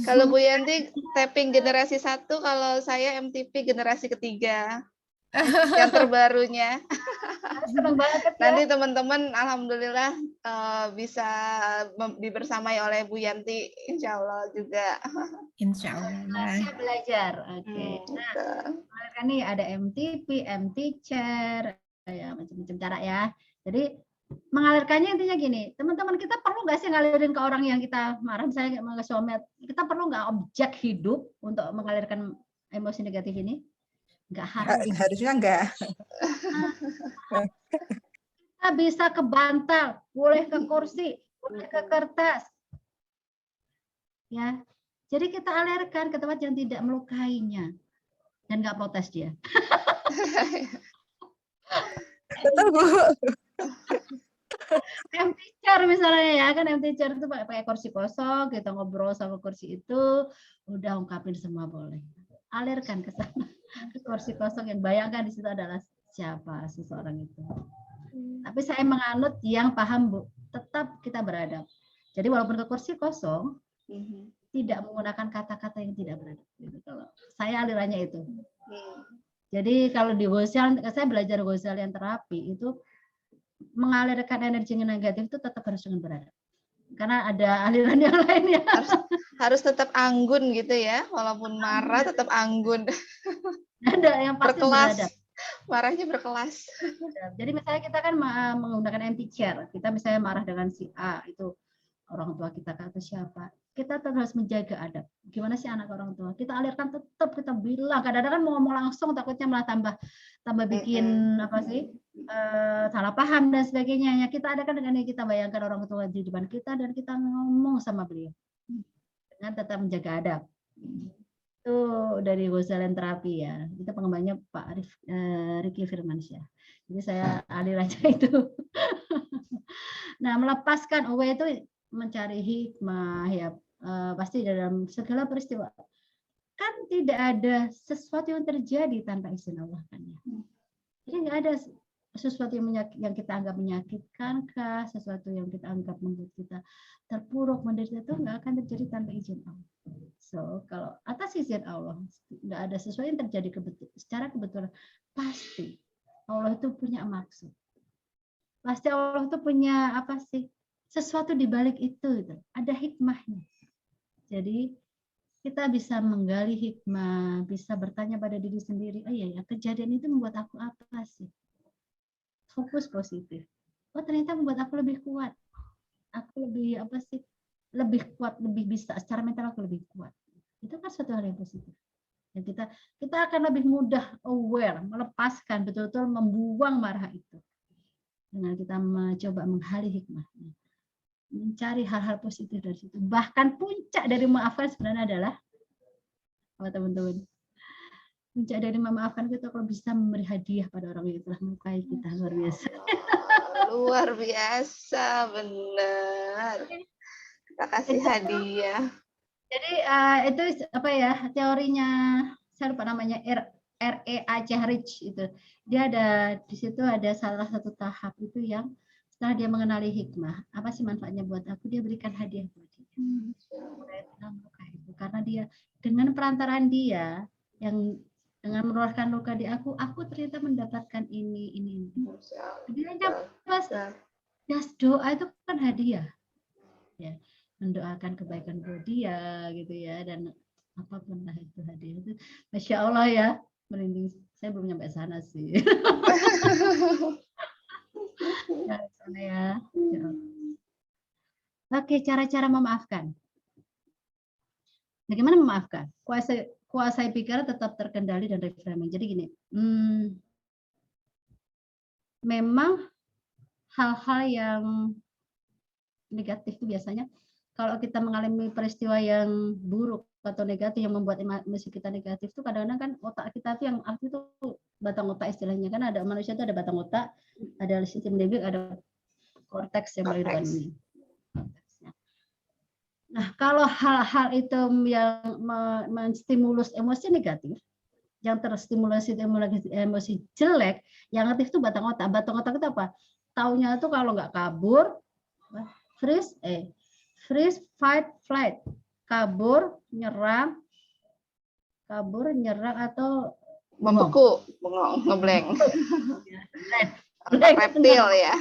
Kalau Bu Yanti tapping generasi 1, kalau saya MTP generasi 3. Yang terbarunya. Nanti teman-teman alhamdulillah bisa dibersamai oleh Bu Yanti insya Allah juga. Insya Allah. Saya belajar. Oke. Nah, kan nih ada MTP, MT-chair, ya macam-macam cara ya. Jadi mengalirkannya intinya gini, teman-teman kita perlu nggak sih ngalirin ke orang yang kita marah, misalnya ke suami, kita perlu nggak objek hidup untuk mengalirkan emosi negatif ini? Nggak harus. Harusnya enggak. Kita bisa ke bantal, boleh ke kursi, boleh ke kertas. Ya. Jadi kita alirkan ke tempat yang tidak melukainya. Dan nggak protes dia. Betul, Bu. Empty chair misalnya ya, kan empty chair itu pakai kursi kosong, kita ngobrol sama kursi itu, udah ungkapin semua boleh. Alirkan ke sana, ke kursi kosong yang bayangkan di situ adalah siapa seseorang itu. Tapi saya menganut yang paham, Bu, tetap kita beradab. Jadi walaupun ke kursi kosong, tidak menggunakan kata-kata yang tidak beradab. Gitu. Kalau saya alirannya itu. Jadi kalau di Gosal, saya belajar Gosalian terapi itu mengalirkan energi negatif itu tetap harus dengan beradab. Karena ada aliran yang lain ya. Harus tetap anggun gitu ya, walaupun marah tetap anggun. Ada yang pasti Berkelas. beradab. Marahnya berkelas. Jadi misalnya kita kan menggunakan empty chair, kita misalnya marah dengan si A, itu orang tua kita atau siapa, kita tetap harus menjaga adab. Gimana sih anak orang tua? Kita alirkan, tetap kita bilang. Kadang-kadang kan mau ngomong langsung, takutnya malah tambah bikin apa sih salah paham dan sebagainya. Ya, kita adakan dengan yang kita bayangkan orang tua di depan kita dan kita ngomong sama beliau dengan tetap menjaga adab. Itu dari Gosalian terapi ya. Itu pengembangannya Pak Ricky Firmansyah. Jadi saya alir aja itu. Nah, melepaskan away itu mencari hikmah ya, pasti dalam segala peristiwa. Kan tidak ada sesuatu yang terjadi tanpa izin Allah kan ya. Jadi nggak ada sesuatu yang kita anggap menyakitkan kah, sesuatu yang kita anggap membuat kita terpuruk, menderita, itu nggak akan terjadi tanpa izin Allah. So, kalau atas izin Allah, nggak ada sesuatu yang terjadi secara kebetulan, pasti Allah itu punya maksud. Pasti Allah itu punya apa sih? Sesuatu di balik itu gitu. Ada hikmahnya. Jadi kita bisa menggali hikmah, bisa bertanya pada diri sendiri, oh iya ya, kejadian itu membuat aku apa sih? Fokus positif. Oh ternyata membuat aku lebih kuat. Aku lebih apa sih? Lebih kuat, lebih bisa. Secara mental aku lebih kuat. Itu kan suatu hal yang positif. Dan kita akan lebih mudah aware, melepaskan, betul-betul membuang marah itu. Dengan kita mencoba menggali hikmahnya. Mencari hal-hal positif dari situ. Bahkan puncak dari memaafkan sebenarnya adalah apa teman-teman? Puncak dari memaafkan kita kalau bisa memberi hadiah pada orang yang telah melukai kita. Luar biasa. Luar biasa, benar. Kita kasih hadiah. Jadi itu apa ya, teorinya, saya lupa namanya, R.E.A. Rich itu. Dia ada di situ ada salah satu tahap itu yang setelah dia mengenali hikmah, apa sih manfaatnya buat aku, dia berikan hadiah buat dia. Karena dia dengan perantaraan dia yang dengan mengeluarkan luka di aku ternyata mendapatkan ini. Dia pas doa itu kan hadiah. Ya, mendoakan kebaikan buat dia gitu ya, dan apapun lah itu hadiah itu. Masya Allah ya, merinding. Saya belum nyampe sana sih. Ya. Oke, cara-cara memaafkan. Bagaimana memaafkan? Kuasai pikiran tetap terkendali dan reframing. Jadi gini, memang hal-hal yang negatif itu biasanya kalau kita mengalami peristiwa yang buruk atau negatif yang membuat emosi kita negatif itu kadang-kadang kan otak kita tuh yang aktif itu batang otak istilahnya, kan ada manusia itu ada batang otak, ada sistem limbik, ada korteks yang paling depan ini. Nah, kalau hal-hal itu yang menstimulus emosi negatif, yang terstimulasi emosi jelek, yang aktif itu batang otak. Batang otak itu apa? Taunya itu kalau nggak kabur, freeze, fight, flight. Kabur, nyerang atau membeku, bengong, ngeblank. Reptil ya.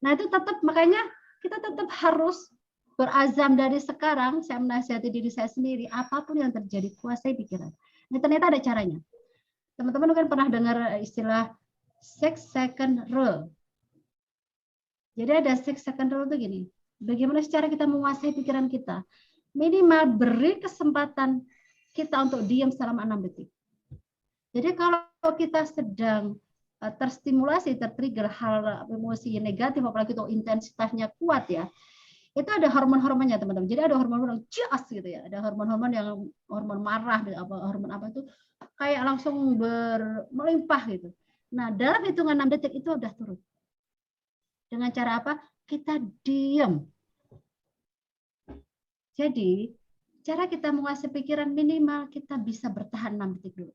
Nah itu tetap, makanya kita tetap harus berazam dari sekarang. Saya menasihati diri saya sendiri, apapun yang terjadi, kuasai pikiran. Nah, ternyata ada caranya. Teman-teman kan pernah dengar istilah 6 second rule. Jadi ada 6 second rule itu gini. Bagaimana secara kita menguasai pikiran kita? Minimal beri kesempatan kita untuk diam selama 6 detik. Jadi kalau kita sedang terstimulasi, tertrigger hal emosi negatif, apalagi itu intensitasnya kuat ya, itu ada hormon-hormonnya teman-teman. Jadi ada hormon-hormon yang jas gitu ya, ada hormon-hormon yang hormon marah, hormon apa itu kayak langsung melimpah gitu. Nah dalam hitungan 6 detik itu udah turun. Dengan cara apa? Kita diam. Jadi cara kita menguasai pikiran minimal kita bisa bertahan 6 detik dulu.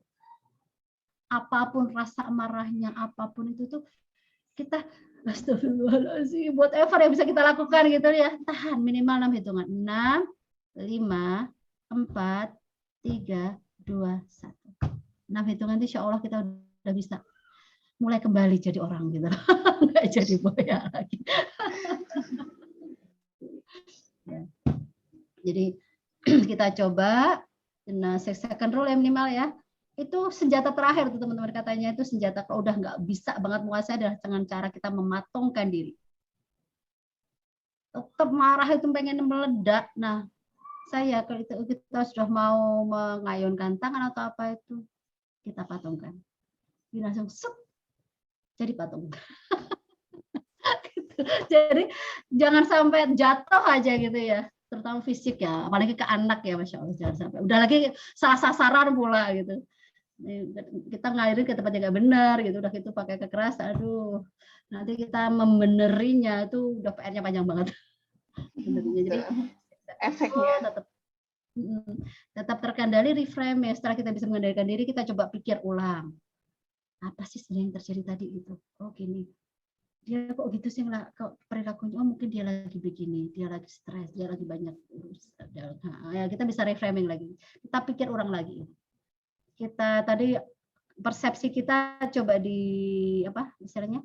Apapun rasa marahnya, apapun itu tuh kita astagfirullahaladzim, whatever yang bisa kita lakukan gitu ya, tahan minimal 6 hitungan. 6, 5, 4, 3, 2, 1. 6 hitungan itu insya Allah kita udah bisa mulai kembali jadi orang gitu. Nggak jadi buaya lagi. Ya. Jadi kita coba, nah second rule yang minimal ya, itu senjata terakhir tuh teman-teman, katanya itu senjata kalau udah nggak bisa banget menguasai adalah dengan cara kita mematongkan diri. Tetap marah itu pengen meledak. Nah, saya kalau itu kita sudah mau mengayunkan tangan atau apa itu, kita patungkan. Dia langsung set, jadi patung. Gitu. Jadi jangan sampai jatuh aja gitu ya, terutama fisik ya, apalagi ke anak ya, Masya Allah, jangan sampai. Udah lagi salah sasaran pula gitu. Kita ngalirin ke tempat yang nggak benar gitu, udah gitu pakai kekerasan, aduh, nanti kita membenerinya itu udah PR-nya panjang banget. Jadi Efeknya. tetap terkendali, reframe ya. Setelah kita bisa mengendalikan diri, kita coba pikir ulang, apa sih sebenarnya yang terjadi tadi itu. Oh gini, dia kok gitu sih kok perilakunya, oh mungkin dia lagi begini, dia lagi stres, dia lagi banyak urusan. Ya kita bisa reframing lagi, kita pikir ulang lagi. Kita tadi persepsi kita coba di apa misalnya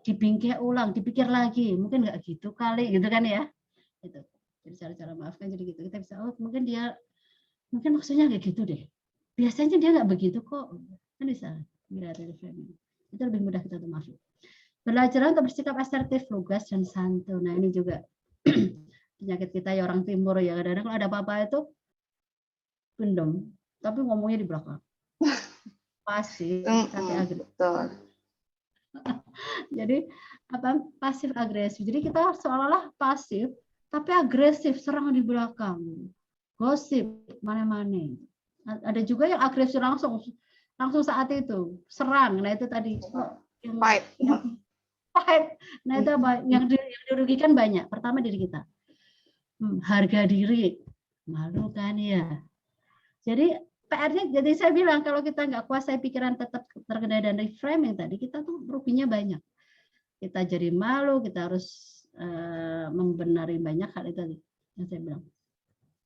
dibingkai ulang, dipikir lagi, mungkin nggak gitu kali gitu kan ya. Itu jadi cara-cara maafkan, jadi gitu kita bisa, oh mungkin maksudnya kayak gitu deh, biasanya dia nggak begitu kok, kan bisa reframing. Itu lebih mudah kita untuk maafin. Belajar untuk bersikap asertif, lugas dan santun. Nah ini juga penyakit kita ya orang timur ya, kadang-kadang kalau ada apa-apa itu pendem, tapi ngomongnya di belakang. Pasif tapi agresif. Jadi apa, pasif agresif. Jadi kita seolah-olah pasif tapi agresif, serang di belakang, gosip mana-mana. Ada juga yang agresif langsung saat itu serang. Nah itu tadi fight. Nah itu apa? Yang dirugikan banyak. Pertama diri kita, harga diri, malu kan ya. Jadi PR-nya, jadi saya bilang kalau kita nggak kuasai pikiran tetap terkendali dan reframing tadi, kita tuh ruginya banyak. Kita jadi malu, kita harus membenari banyak hal itu yang saya bilang.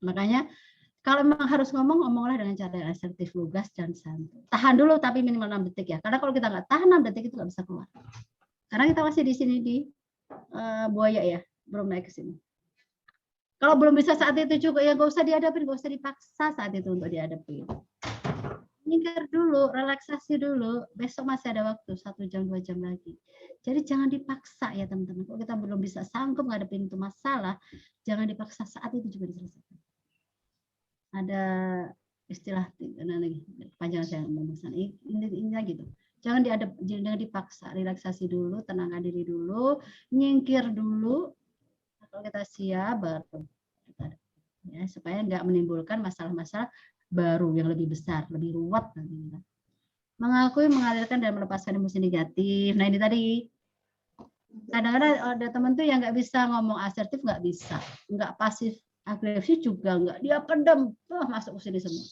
Makanya kalau memang harus ngomonglah dengan cara yang asertif, lugas dan santun. Tahan dulu tapi minimal 6 detik ya. Karena kalau kita nggak tahan 6 detik itu nggak bisa keluar. Karena kita masih di sini di buaya ya, belum naik ke sini. Kalau belum bisa saat itu juga ya nggak usah dihadapin, nggak usah dipaksa saat itu untuk dihadapi. Nyingkir dulu, relaksasi dulu. Besok masih ada waktu 1 jam 2 jam lagi. Jadi jangan dipaksa ya teman-teman. Kalau kita belum bisa sanggup ngadepin itu masalah, jangan dipaksa, saat itu juga diselesaikan. Ada istilah panjang saya ngomong ini gitu. Jangan dipaksa, relaksasi dulu, tenangkan diri dulu, nyingkir dulu. Kalau kita siap baru kita ya, supaya nggak menimbulkan masalah-masalah baru yang lebih besar, lebih ruwet nanti. Mengakui, mengalirkan dan melepaskan emosi negatif. Nah ini tadi kadang-kadang ada teman tuh yang nggak bisa ngomong asertif, nggak bisa, nggak pasif agresif juga nggak, dia pendem, masuk ke sini semua.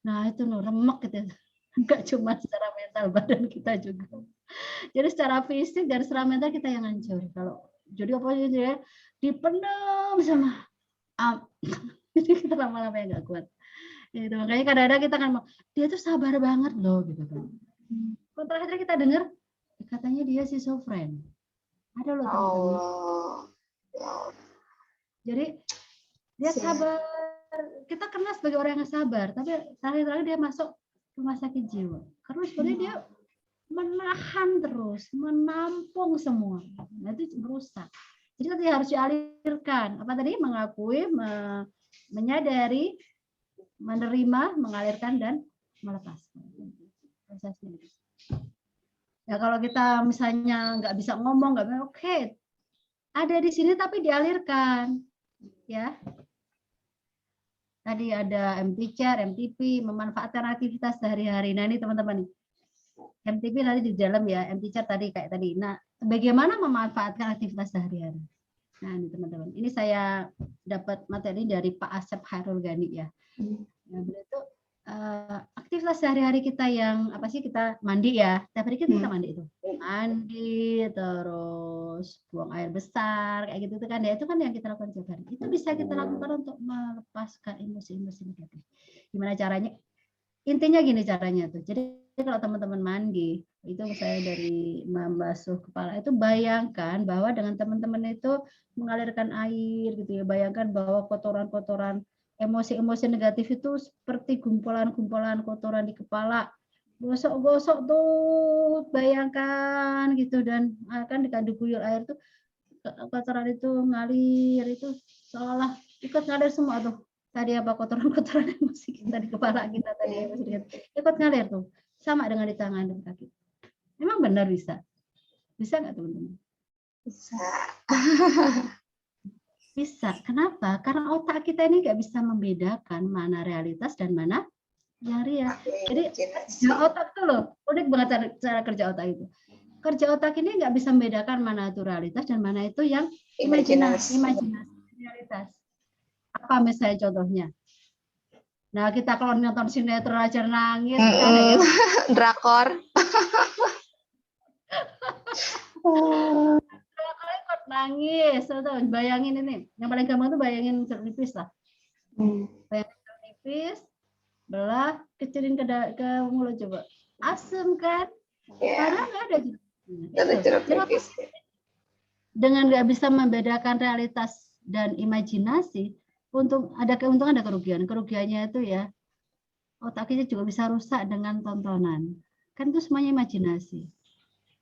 Nah itu remek gitu, nggak cuma secara mental badan kita juga. Jadi secara fisik dan secara mental kita yang hancur. Kalau jadi apa aja ya dipendam sama jadi kita lama-lama yang nggak kuat. Itu makanya kadang-kadang kita kan dia tuh sabar banget loh gitu kan. Kalau terakhir kita dengar katanya dia schizofren. Ada loh teman-teman. Jadi dia sabar. Kita kenal sebagai orang yang sabar, tapi terakhir-terakhir dia masuk rumah sakit jiwa. Karena sebenarnya dia menahan terus, menampung semua. Nah itu merusak. Jadi tadi harus dialirkan. Apa tadi? Mengakui, menyadari, menerima, mengalirkan dan melepaskan. Prosesnya. Ya kalau kita misalnya nggak bisa ngomong, nggak bisa, oke, ada di sini tapi dialirkan, ya. Tadi ada MTCR, MTP, memanfaatkan aktivitas sehari-hari. Nah ini teman-teman, MTP nanti di dalam ya, MTCR tadi kayak tadi. Nah, bagaimana memanfaatkan aktivitas sehari-hari? Nah ini teman-teman, ini saya dapat materi dari Pak Asep Hairul Ghani ya. Nah, itu aktivitas sehari-hari kita yang apa sih, kita mandi ya, tiap hari kita mandi itu, mandi terus buang air besar kayak gitu kan ya, itu kan yang kita lakukan tiap hari. Itu bisa kita lakukan untuk melepaskan emosi-emosi negatif. Gimana caranya? intinya gini caranya tuh. Jadi kalau teman-teman mandi, itu saya dari membasuh kepala itu bayangkan bahwa dengan teman-teman itu mengalirkan air gitu ya. Bayangkan bahwa kotoran-kotoran emosi-emosi negatif itu seperti gumpulan-gumpulan kotoran di kepala. Gosok-gosok tuh bayangkan gitu dan akan diguyur air tuh kotoran itu ngalir itu seolah ikut ngalir semua tuh. Tadi apa kotoran-kotoran emosi kita di kepala kita tadi ikut ngalir tuh. Sama dengan di tangan dan kaki. Memang benar bisa. Bisa nggak teman-teman? Bisa. Bisa. Kenapa? Karena otak kita ini nggak bisa membedakan mana realitas dan mana yang real. Jadi otak tuh loh, unik banget cara kerja otak itu. Kerja otak ini nggak bisa membedakan mana itu realitas dan mana itu yang imajinasi realitas. Apa misalnya contohnya? Nah kita kalau nonton sinetron aja nangis, kan ya? Drakor. Ikut nangis, tuh bayangin ini. Yang paling gampang tuh bayangin jeruk nipis lah. Bayangin jeruk nipis, belah, kecilin ke mulut coba. Asem kan? Padahal nggak ada jeruk nipis. Dengan nggak bisa membedakan realitas dan imajinasi, ada keuntungan ada kerugian. Kerugiannya itu ya otak kita juga bisa rusak dengan tontonan. Kan itu semuanya imajinasi.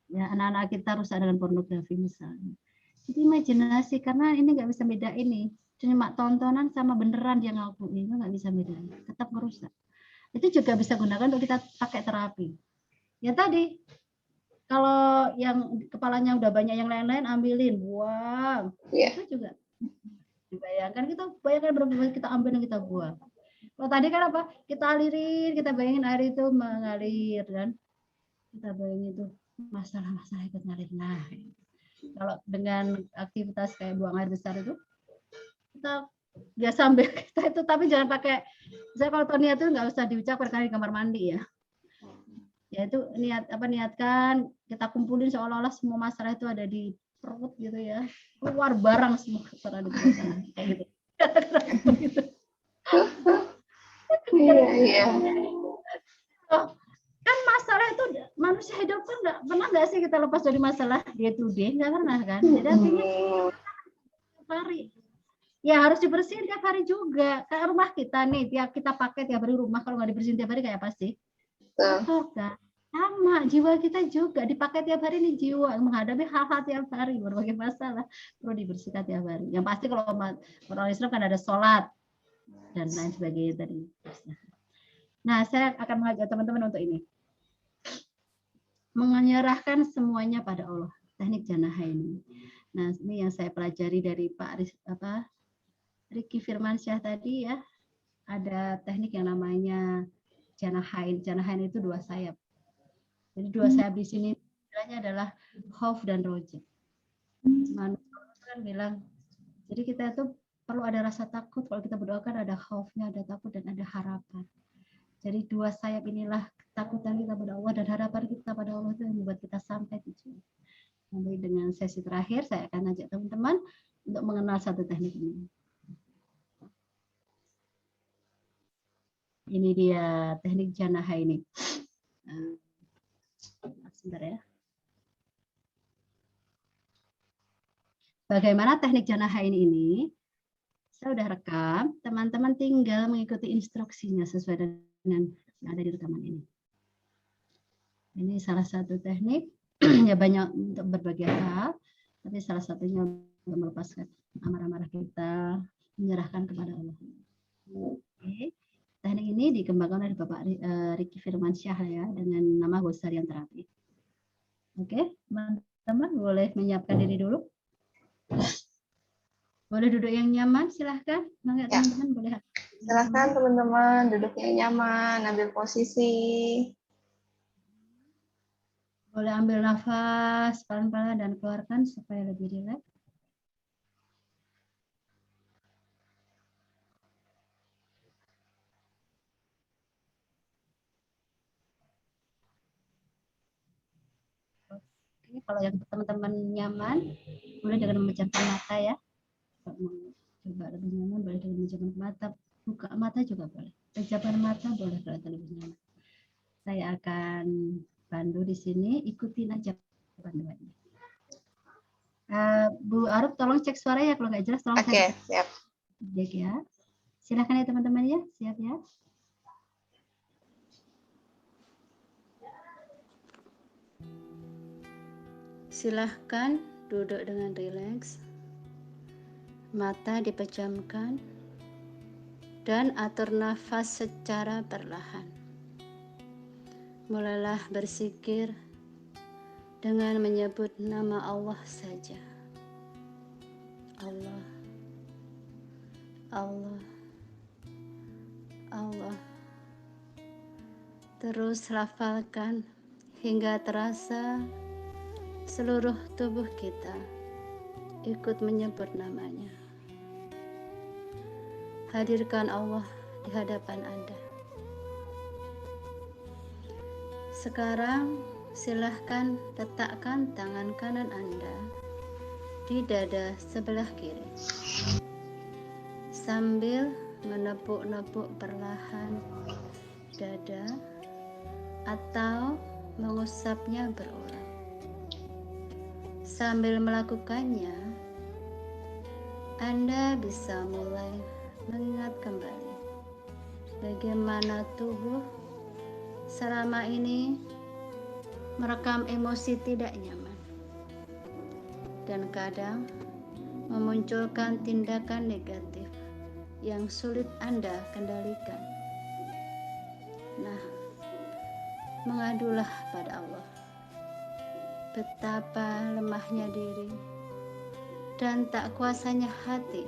Ya anak-anak kita rusak dengan pornografi misalnya. Jadi imajinasi karena ini nggak bisa beda ini. Cuma tontonan sama beneran dia ngakuin itu nggak bisa beda. Tetap merusak. Itu juga bisa gunakan untuk kita pakai terapi. Ya tadi kalau yang kepalanya udah banyak yang lain-lain ambilin, buang. Itu juga dibayangkan kita bayangkan berapa kita ambil dan kita buang. Kalau tadi kan apa? Kita alirin, kita bayangin air itu mengalir kan. Kita bayangin itu masalah-masalah ikut ngalir. Nah, kalau dengan aktivitas kayak buang air besar itu kita ya sambil kita itu tapi jangan pakai saya kalau niat itu nggak usah diucapkan karena di kamar mandi ya. Ya itu niatkan kita kumpulin seolah-olah semua masalah itu ada di perut gitu ya, keluar barang semua kotoran itu kayak gitu. Iya. Kan masalah itu manusia hidup kan nggak sih kita lepas dari masalah day to day, nggak pernah kan. Jadi artinya tiap hari ya harus dibersihin tiap hari juga. Kayak rumah kita nih, tiap kita pakai tiap hari rumah kalau nggak dibersihin tiap hari kayak apa sih? Kan? Sama jiwa kita juga dipakai tiap hari nih jiwa menghadapi hal-hal tiap hari berbagai masalah perlu dibersihkan tiap hari. Yang pasti kalau orang Islam kan ada sholat dan lain sebagainya tadi. Nah saya akan mengajak teman-teman untuk ini menyerahkan semuanya pada Allah, teknik Janaha ini. Nah ini yang saya pelajari dari Pak Riki Firmansyah tadi ya, ada teknik yang namanya Janahain. Janahain itu dua sayap. Jadi dua sayap di sini istilahnya adalah khauf dan roja. Manusia kan bilang, jadi kita itu perlu ada rasa takut. Kalau kita berdoakan ada khaufnya, ada takut dan ada harapan. Jadi dua sayap inilah ketakutan kita pada Allah dan harapan kita pada Allah itu yang membuat kita sampai tujuan. Nanti dengan sesi terakhir saya akan ajak teman-teman untuk mengenal satu teknik ini. Ini dia teknik Janaha ini. Sebentar ya. Bagaimana teknik Janaha ini? Saya sudah rekam, teman-teman tinggal mengikuti instruksinya sesuai dengan yang ada di rekaman ini. Ini salah satu teknik, ya banyak untuk berbagai hal, tapi salah satunya untuk melepaskan amarah-amarah kita, menyerahkan kepada Allah. Oke. Teknik ini dikembangkan oleh Bapak Riki Firmansyah ya, dengan nama Gosarian Terapi. Oke, teman-teman boleh menyiapkan diri dulu. Boleh duduk yang nyaman, silahkan. Mangga teman-teman boleh. Silahkan teman-teman duduk yang nyaman, ambil posisi. Boleh ambil nafas pelan-pelan dan keluarkan supaya lebih rileks. Oke, kalau yang teman-teman nyaman, boleh dengan memejamkan mata ya. Coba lebih nyaman, boleh dengan memejamkan mata, buka mata juga boleh. pejaban mata boleh kalau lebih nyaman. Saya akan pandu di sini, ikutin aja panduannya. Bu Arup, tolong cek suara ya, kalau nggak jelas tolong Oke, siap. cek ya. Silakan ya teman-teman ya, siap ya. Silahkan duduk dengan rileks, mata dipejamkan, dan atur nafas secara perlahan. Mulailah berzikir dengan menyebut nama Allah saja. Allah, Allah, Allah. Terus lafalkan hingga terasa seluruh tubuh kita ikut menyebut namanya. Hadirkan Allah di hadapan Anda. Sekarang silahkan letakkan tangan kanan Anda di dada sebelah kiri sambil menepuk-nepuk perlahan dada atau mengusapnya berulang. Sambil melakukannya, Anda bisa mulai mengingat kembali bagaimana tubuh selama ini merekam emosi tidak nyaman dan kadang memunculkan tindakan negatif yang sulit Anda kendalikan. Nah, mengadulah pada Allah betapa lemahnya diri dan tak kuasanya hati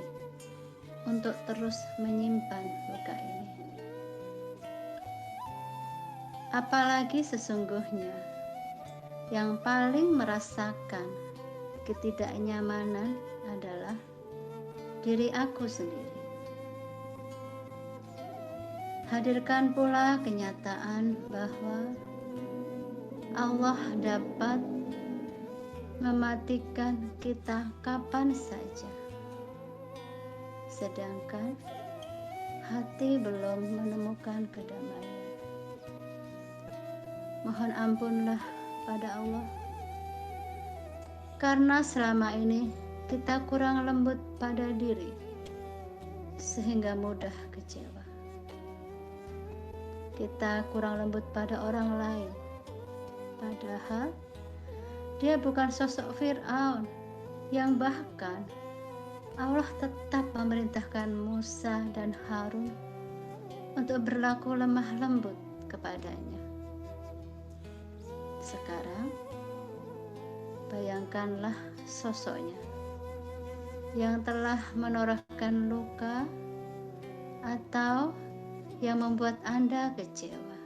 untuk terus menyimpan luka ini. Apalagi sesungguhnya yang paling merasakan ketidaknyamanan adalah diri aku sendiri. Hadirkan pula kenyataan bahwa Allah dapat mematikan kita kapan saja, sedangkan hati belum menemukan kedamaian. Mohon ampunlah pada Allah, karena selama ini kita kurang lembut pada diri, sehingga mudah kecewa. Kita kurang lembut pada orang lain, padahal dia bukan sosok Fir'aun yang bahkan Allah tetap memerintahkan Musa dan Harun untuk berlaku lemah lembut kepadanya. Sekarang bayangkanlah sosoknya yang telah menorehkan luka atau yang membuat Anda kecewa,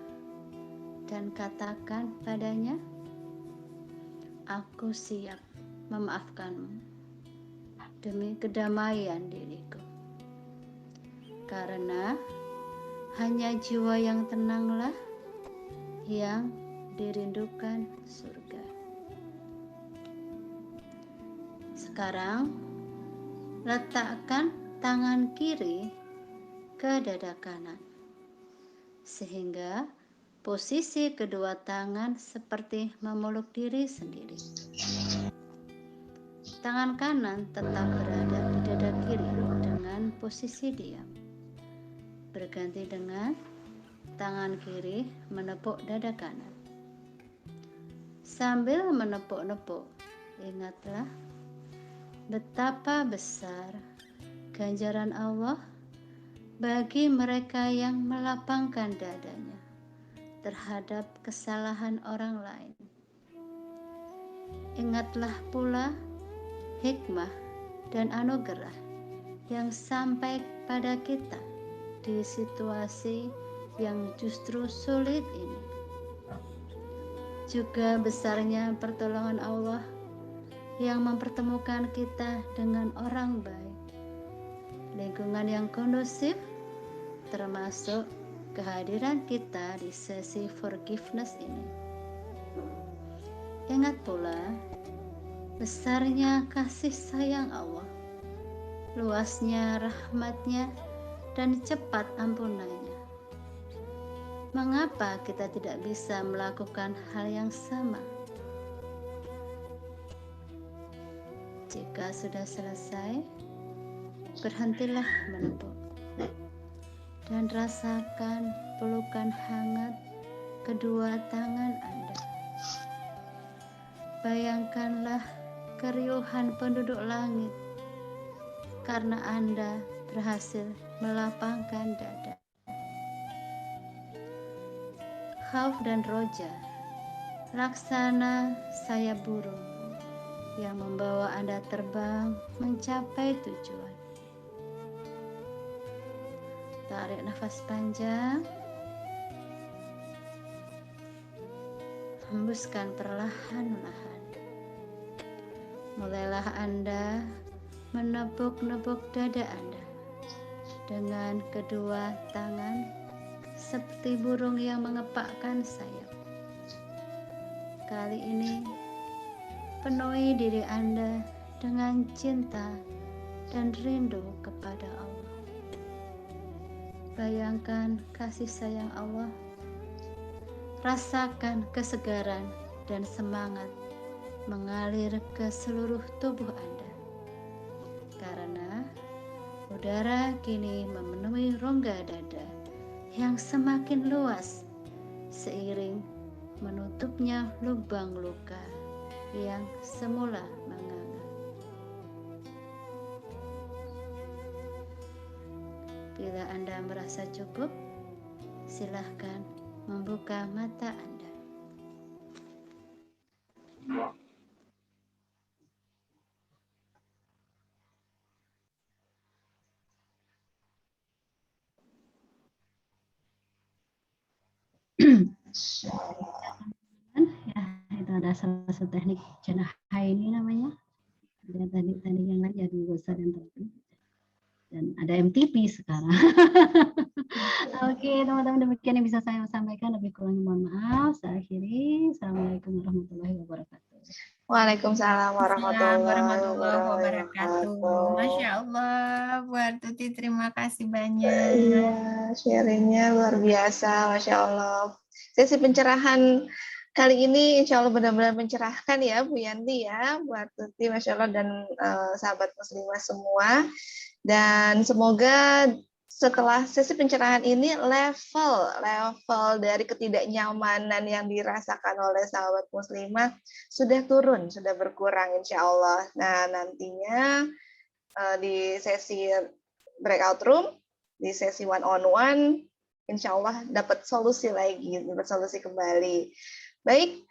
dan katakan padanya, aku siap memaafkanmu demi kedamaian diriku. Karena hanya jiwa yang tenanglah yang dirindukan surga. Sekarang letakkan tangan kiri ke dada kanan, sehingga posisi kedua tangan seperti memeluk diri sendiri. Tangan kanan tetap berada di dada kiri dengan posisi diam, berganti dengan tangan kiri menepuk dada kanan. Sambil menepuk-nepuk, ingatlah betapa besar ganjaran Allah bagi mereka yang melapangkan dadanya terhadap kesalahan orang lain. Ingatlah pula hikmah dan anugerah yang sampai pada kita di situasi yang justru sulit ini. Juga besarnya pertolongan Allah yang mempertemukan kita dengan orang baik, lingkungan yang kondusif, termasuk kehadiran kita di sesi forgiveness ini. Ingat pula besarnya kasih sayang Allah, luasnya rahmatnya dan cepat ampunannya Mengapa kita tidak bisa melakukan hal yang sama? Jika sudah selesai, berhentilah menepuk dan rasakan pelukan hangat kedua tangan Anda. Bayangkanlah keriuhan penduduk langit karena Anda berhasil melapangkan dada. Khauf dan roja, laksana sayap burung yang membawa Anda terbang mencapai tujuan. Tarik nafas panjang, hembuskan perlahan-lahan. Mulailah Anda menepuk-nepuk dada Anda dengan kedua tangan seperti burung yang mengepakkan sayap. Kali ini penuhi diri Anda dengan cinta dan rindu kepada Allah. Bayangkan kasih sayang Allah, rasakan kesegaran dan semangat mengalir ke seluruh tubuh Anda. Karena udara kini memenuhi rongga dada yang semakin luas seiring menutupnya lubang luka yang semula menganga. Bila Anda merasa cukup, silahkan membuka mata Anda. Ya, itu ada salah satu teknik Jannah ini namanya. Ada teknik-teknik yang lain jadi gak usah dan ada MTP sekarang. Oke, teman-teman, demikian yang bisa saya sampaikan. Lebih kurangnya mohon maaf. Saya akhiri. Assalamualaikum warahmatullahi wabarakatuh. Waalaikumsalam warahmatullahi wabarakatuh. wabarakatuh. Masya Allah, Bu Artuti, terima kasih banyak. Iya, sharingnya luar biasa, Masya Allah. Sesi pencerahan kali ini insya Allah benar-benar mencerahkan ya Bu Yanti ya, Bu Artuti, Masya Allah, dan sahabat muslimah semua. Dan semoga setelah sesi pencerahan ini level dari ketidaknyamanan yang dirasakan oleh sahabat muslimah sudah turun, sudah berkurang insya Allah. Nah nantinya di sesi breakout room, di sesi one on one, insya Allah dapat solusi lagi, dapat solusi kembali. Baik,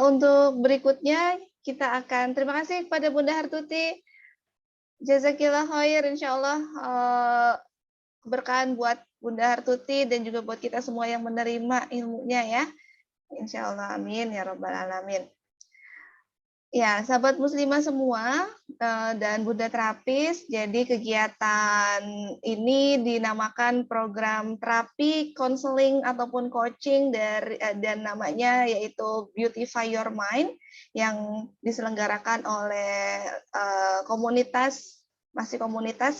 untuk berikutnya kita akan terima kasih kepada Bunda Hartuti. Jazakillah khair, insya Allah keberkahan buat Bunda Hartuti dan juga buat kita semua yang menerima ilmunya ya. Insya Allah, amin ya Rabbal Alamin. Ya, sahabat muslimah semua dan Bunda Terapis, jadi kegiatan ini dinamakan program terapi, konseling ataupun coaching dan namanya yaitu Beautify Your Mind yang diselenggarakan oleh komunitas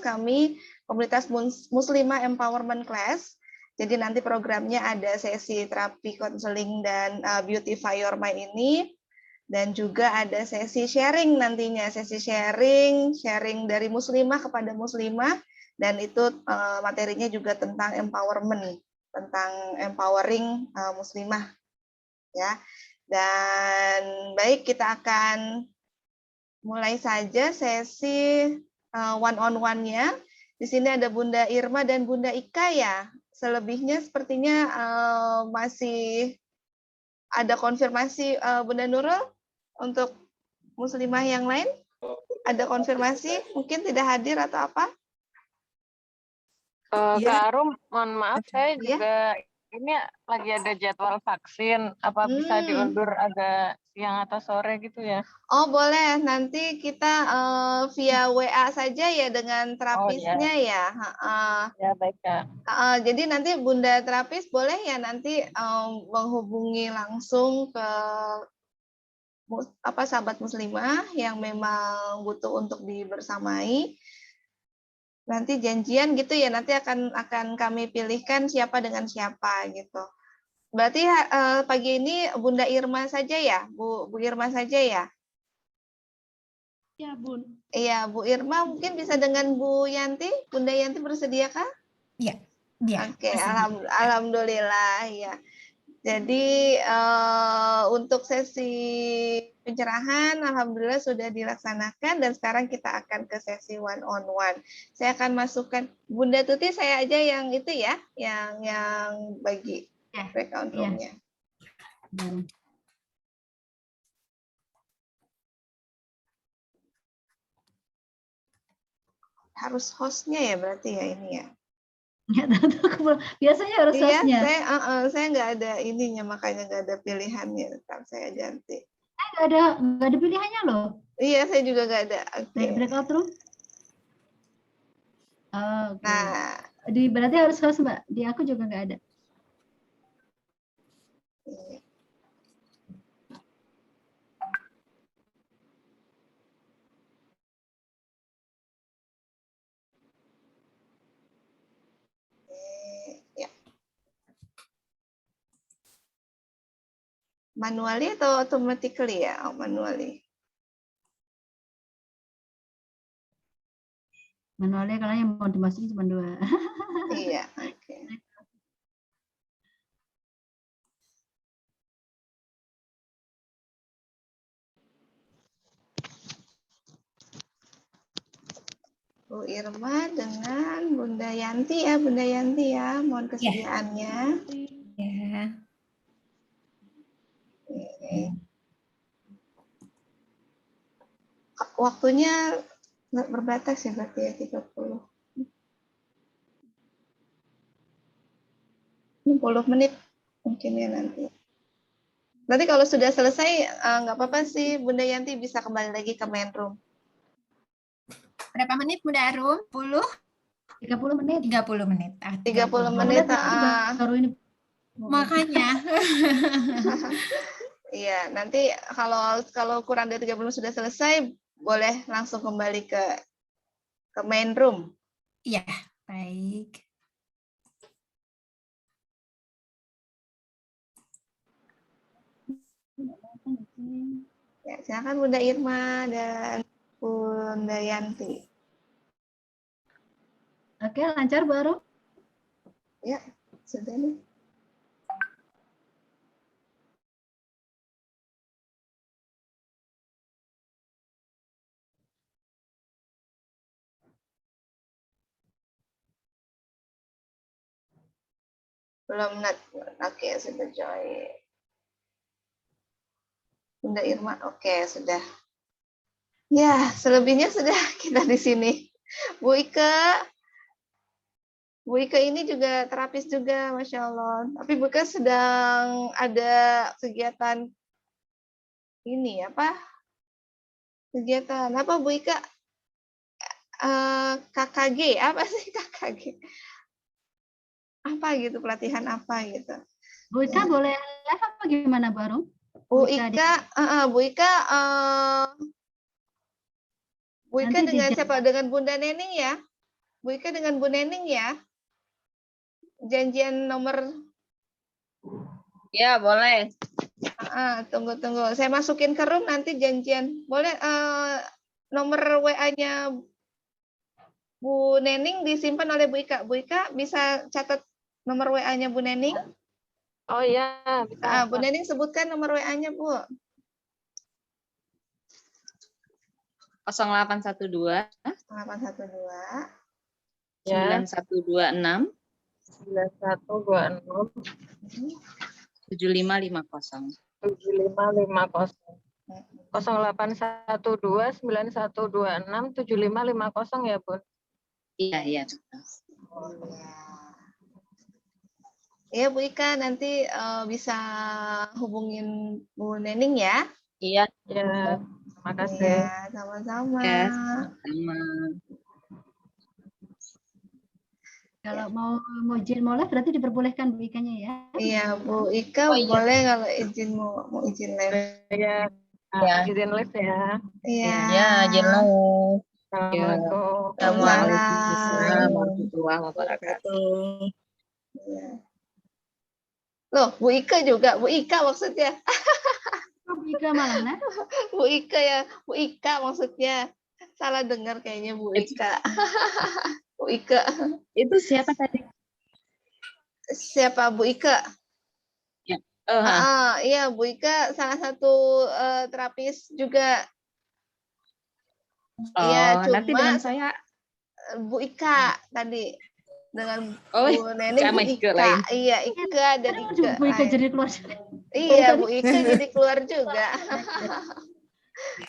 kami, komunitas Muslimah Empowerment Class. Jadi nanti programnya ada sesi terapi, konseling dan Beautify Your Mind ini. Dan juga ada sesi sharing nantinya, sesi sharing dari muslimah kepada muslimah, dan itu materinya juga tentang empowerment, tentang empowering muslimah ya. Dan baik, kita akan mulai saja sesi one on one-nya. Di sini ada Bunda Irma dan Bunda Ika ya. Selebihnya sepertinya masih ada konfirmasi Bunda Nurul untuk muslimah yang lain? Ada konfirmasi? Mungkin tidak hadir atau apa? Kak Arum, mohon maaf, saya juga ini lagi ada jadwal vaksin. Apa bisa diundur agak siang atau sore gitu ya? Oh boleh, nanti kita via WA saja ya dengan terapisnya ya. Ya baik Kak. Jadi nanti Bunda terapis boleh ya nanti menghubungi langsung ke sahabat muslimah yang memang butuh untuk dibersamai. Nanti janjian gitu ya, nanti akan kami pilihkan siapa dengan siapa gitu. Berarti pagi ini Bunda Irma saja ya, Bu Irma saja ya? Ya, Bun. Iya, Bu Irma mungkin bisa dengan Bu Yanti. Bunda Yanti bersediakah? Iya, iya. Oke, bersedia. alhamdulillah ya. Jadi untuk sesi pencerahan alhamdulillah sudah dilaksanakan dan sekarang kita akan ke sesi one on one. Saya akan masukkan Bunda Tuti, saya aja yang itu ya, yang bagi Ya, breakout iya. room-nya. Harus hostnya ya berarti ya ini ya. Nggak tahu, biasanya harus Iya, hostnya. saya nggak ada ininya, makanya nggak ada pilihannya. Ntar saya ganti. Nggak ada pilihannya loh. Iya, saya juga nggak ada. Oke. Breakout room. Oh, oke. Nah, Berarti harus host, Mbak. Di aku juga nggak ada. ya. Manually atau automatically ya? Oh, manually. Manualnya kalau yang mau dimasukin cuma 2. Iya, oke. Bu Irma dengan Bunda Yanti ya, Bunda Yanti ya, mohon kesediaannya. Ya. Oke. Waktunya nggak berbatas ya berarti ya 30. 60 menit mungkin ya nanti. Nanti kalau sudah selesai nggak apa-apa sih Bunda Yanti bisa kembali lagi ke main room. Berapa menit Bunda Arum? 10? 30 menit. 30 menit. 30 menit. Baru ini. Makanya. Iya, nanti kalau kurang dari 30 menit sudah selesai, boleh langsung kembali ke main room. Iya, baik. Ya, silakan Bunda Irma dan Bunda Yanti. Oke, lancar baru. Ya, sudah nih. Belum net. Oke, sudah join. Bunda Irma, oke, sudah. Ya, selebihnya sudah kita di sini. Bu Ika ini juga terapis juga, Masya Allah. Tapi Bu Ika sedang ada kegiatan ini apa? Kegiatan apa Bu Ika? KKG, apa sih KKG? Apa gitu, pelatihan apa gitu. Bu Ika boleh live apa gimana baru? Bu Ika dengan siapa? Dengan Bunda Nening ya? Bu Ika dengan Bu Nening ya? Janjian nomor. Ya, boleh. Tunggu. Saya masukin ke room nanti janjian. Boleh nomor WA-nya Bu Nening disimpan oleh Bu Ika. Bu Ika bisa catat nomor WA-nya Bu Nening? Oh iya, bisa. Bu Nening sebutkan nomor WA-nya, Bu. 0812 0812 Ya. 9126 9126 7550. 7550. 0812 9126 7550 ya, Bun. Iya. Iya, Bu Ika, nanti bisa hubungin Bu Nening ya. Iya. Ya, makasih. Ya, sama-sama. Ya, sama. Kalau mau izin live berarti diperbolehkan Bu Ikanya ya. Iya, Bu Ika boleh kalau izin mau izin live. Ya, izin live ya. Iya. Ya, izin live. Assalamualaikum. Waalaikumsalam warahmatullahi wabarakatuh. Iya. Loh, Bu Ika juga, Bu Ika maksudnya. Bu Ika malah, nah. Bu Ika ya, Bu Ika maksudnya. Salah dengar kayaknya Bu Ika. Bu Ika. Itu siapa tadi? Siapa Bu Ika? Ya. Oh, Iya, Bu Ika salah satu terapis juga. Iya, nanti dengan cuma saya. Bu Ika tadi dengan Oh, Bu Neneng sama Bu Ika Ika. lain. Iya, Ika dan Ika. Bu Ika lain. jadi keluar. Iya, Bu Ika jadi keluar juga.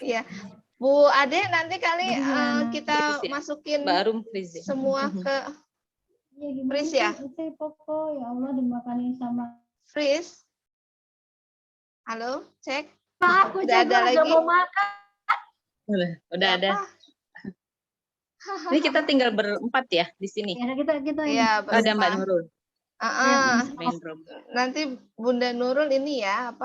Iya. Bu Ade nanti kali Jadi gimana? kita Freeze ya? masukin Baru freeze. semua ke Ya gimana freeze sih? ya? Saya pokok ya Allah dimakanin sama. freeze. Halo, cek. Pak, aku Udah ada udah lagi? mau makan. Udah ada. Ini kita tinggal berempat ya di sini. Ya kita Iya, Ada Mbak berempat. Nurul. Main room. Nanti Bunda Nurul ini ya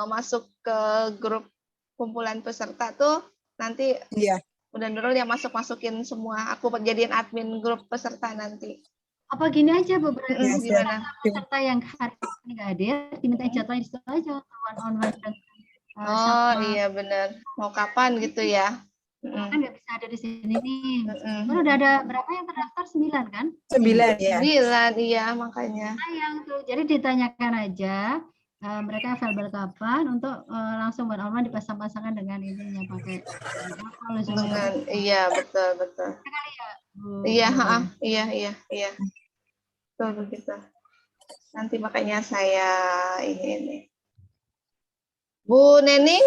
masuk ke grup kumpulan peserta tuh nanti Iya. Bunda Nurul yang masukin semua. Aku jadiin admin grup peserta nanti. Apa gini aja beberapa Gimana? peserta yang hari ini nggak hadir diminta jadwalnya di situ aja online dan Oh iya benar. Mau kapan gitu ya? kan nggak bisa ada di sini nih. Kan udah ada berapa yang terdaftar? 9 kan? 9 ya. 9 iya makanya. Sayang tuh. Jadi ditanyakan aja mereka available kapan untuk langsung online dipasang-pasangkan dengan ininya pakai Dengan iya betul. Iya, iya. Betul begitu. Nanti makanya saya ini. Bu Nening,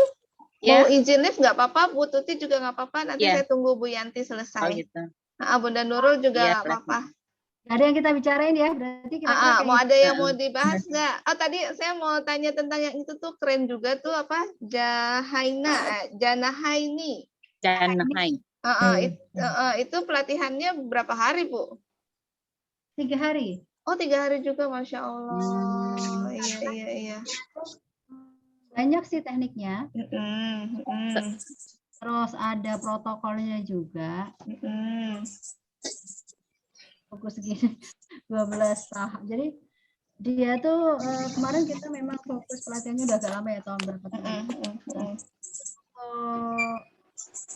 mau izin live nggak apa-apa, Bu Tuti juga nggak apa-apa. Nanti saya tunggu Bu Yanti selesai. Oh gitu. Bunda Nurul juga nggak apa-apa. Ada yang kita bicarain ya, berarti kira-kira mau ada yang mau dibahas nggak? Oh tadi saya mau tanya tentang yang itu tuh keren juga tuh apa? Janahaini. Itu pelatihannya berapa hari Bu? 3 hari. Oh 3 hari juga, Masya Allah. Iya. Banyak sih tekniknya. Terus ada protokolnya juga. Fokus segini 12 tahap. Jadi dia tuh kemarin kita memang fokus pelatihannya udah agak lama ya, tahun berapa tahun.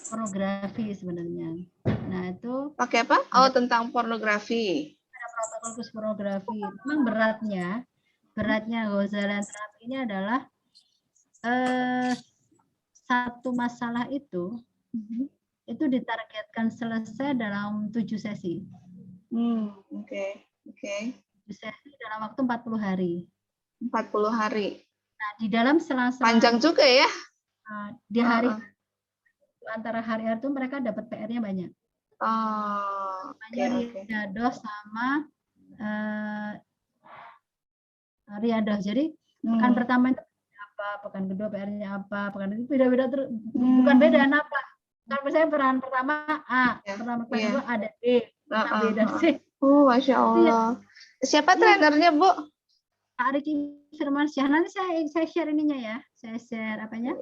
Pornografi sebenarnya. Nah itu pakai apa? Oh tentang pornografi. Ada protokol khusus pornografi. Memang beratnya Ghazalian terapi ini adalah satu masalah itu ditargetkan selesai dalam 7 sesi. Oke. 7 sesi dalam waktu 40 hari. 40 hari. Nah, di dalam selang-selang panjang juga ya. Di hari antara hari itu mereka dapat PR-nya banyak. Riadoh sama Riadoh. Jadi pekan pertama itu apa, pekan kedua PR-nya apa, pekan itu beda-beda bukan beda apa. Kalau misalnya peran pertama A, peran kedua ada B, B dan C. Masya Allah. Siapa trenernya Bu? Pak Riki Firmansyah. Nanti saya share ininya ya. Saya share apanya?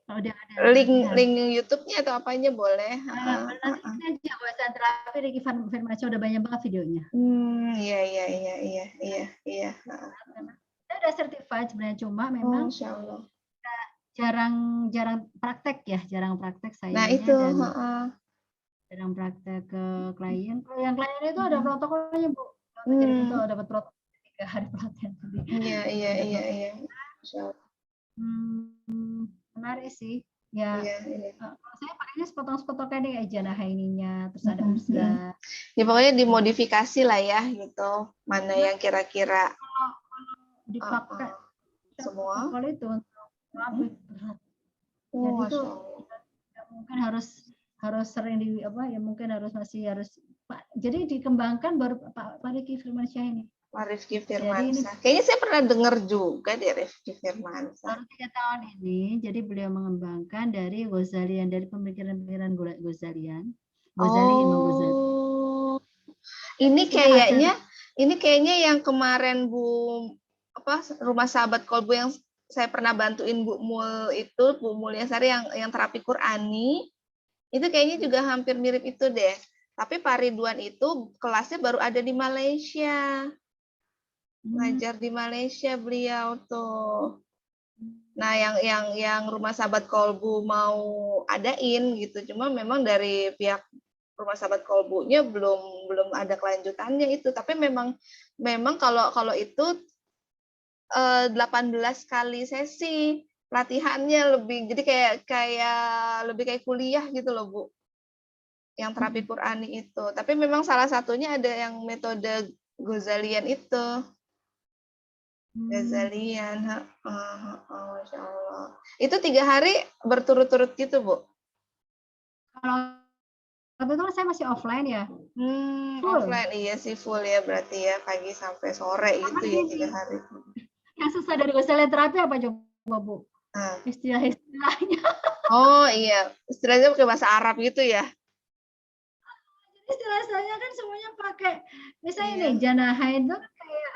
Kalau dia ada link YouTube-nya atau apanya boleh. Nanti aja Ghazalian terapi Riki Firmansyah udah banyak banget videonya. Iya. Saya udah certified sebenarnya, cuma memang jarang praktek ya, jarang praktek saya. Nah itu. Jarang praktek ke klien. Kalau yang klien itu ada protokolnya Bu. Jadi itu dapat protokol 3 hari pelatihan tadi. Iya. Menarik sih. Ya. Saya pakainya sepotong-sepotong kayak Janahaininya, terus ada Urza. Ya pokoknya dimodifikasi lah ya gitu. Mana yang kira-kira dipakai semua. Kalau itu untuk berat. Jadi itu mungkin harus sering mungkin masih harus jadi dikembangkan baru Pak Riki Firmansyah ini. Pak Rifki Firmansyah. Kayaknya saya pernah dengar juga deh Rifki Firmansyah. Baru 3 tahun ini, jadi beliau mengembangkan dari Ghazalian, dari pemikiran-pemikiran Ghazalian. Imam Ghazali. Ini kayaknya yang kemarin Rumah Sahabat Kolbu yang saya pernah bantuin Bu Mul Yansari yang terapi Qurani. Itu kayaknya juga hampir mirip itu deh. Tapi Pak Ridwan itu kelasnya baru ada di Malaysia. Ngajar di Malaysia beliau tuh. Nah, yang Rumah Sahabat Kolbu mau adain gitu. Cuma memang dari pihak Rumah Sahabat Kolbunya belum ada kelanjutannya itu. Tapi memang kalau itu 18 kali sesi latihannya lebih, jadi kayak lebih kayak kuliah gitu loh, Bu. Yang terapi Qurani itu. Tapi memang salah satunya ada yang metode Ghazalian itu. Ghazalian, Masya Allah. Itu 3 hari berturut-turut gitu, Bu? Kalau kebetulan saya masih offline ya. Offline, iya sih full ya berarti ya, pagi sampai sore gitu ya 3 hari. Yang susah dari Ghazalian terapi apa coba, Bu? Istilah-istilahnya. Oh iya, istilahnya pakai bahasa Arab gitu ya? Istilah-istilahnya kan semuanya pakai, misalnya nih, janaha itu kan kayak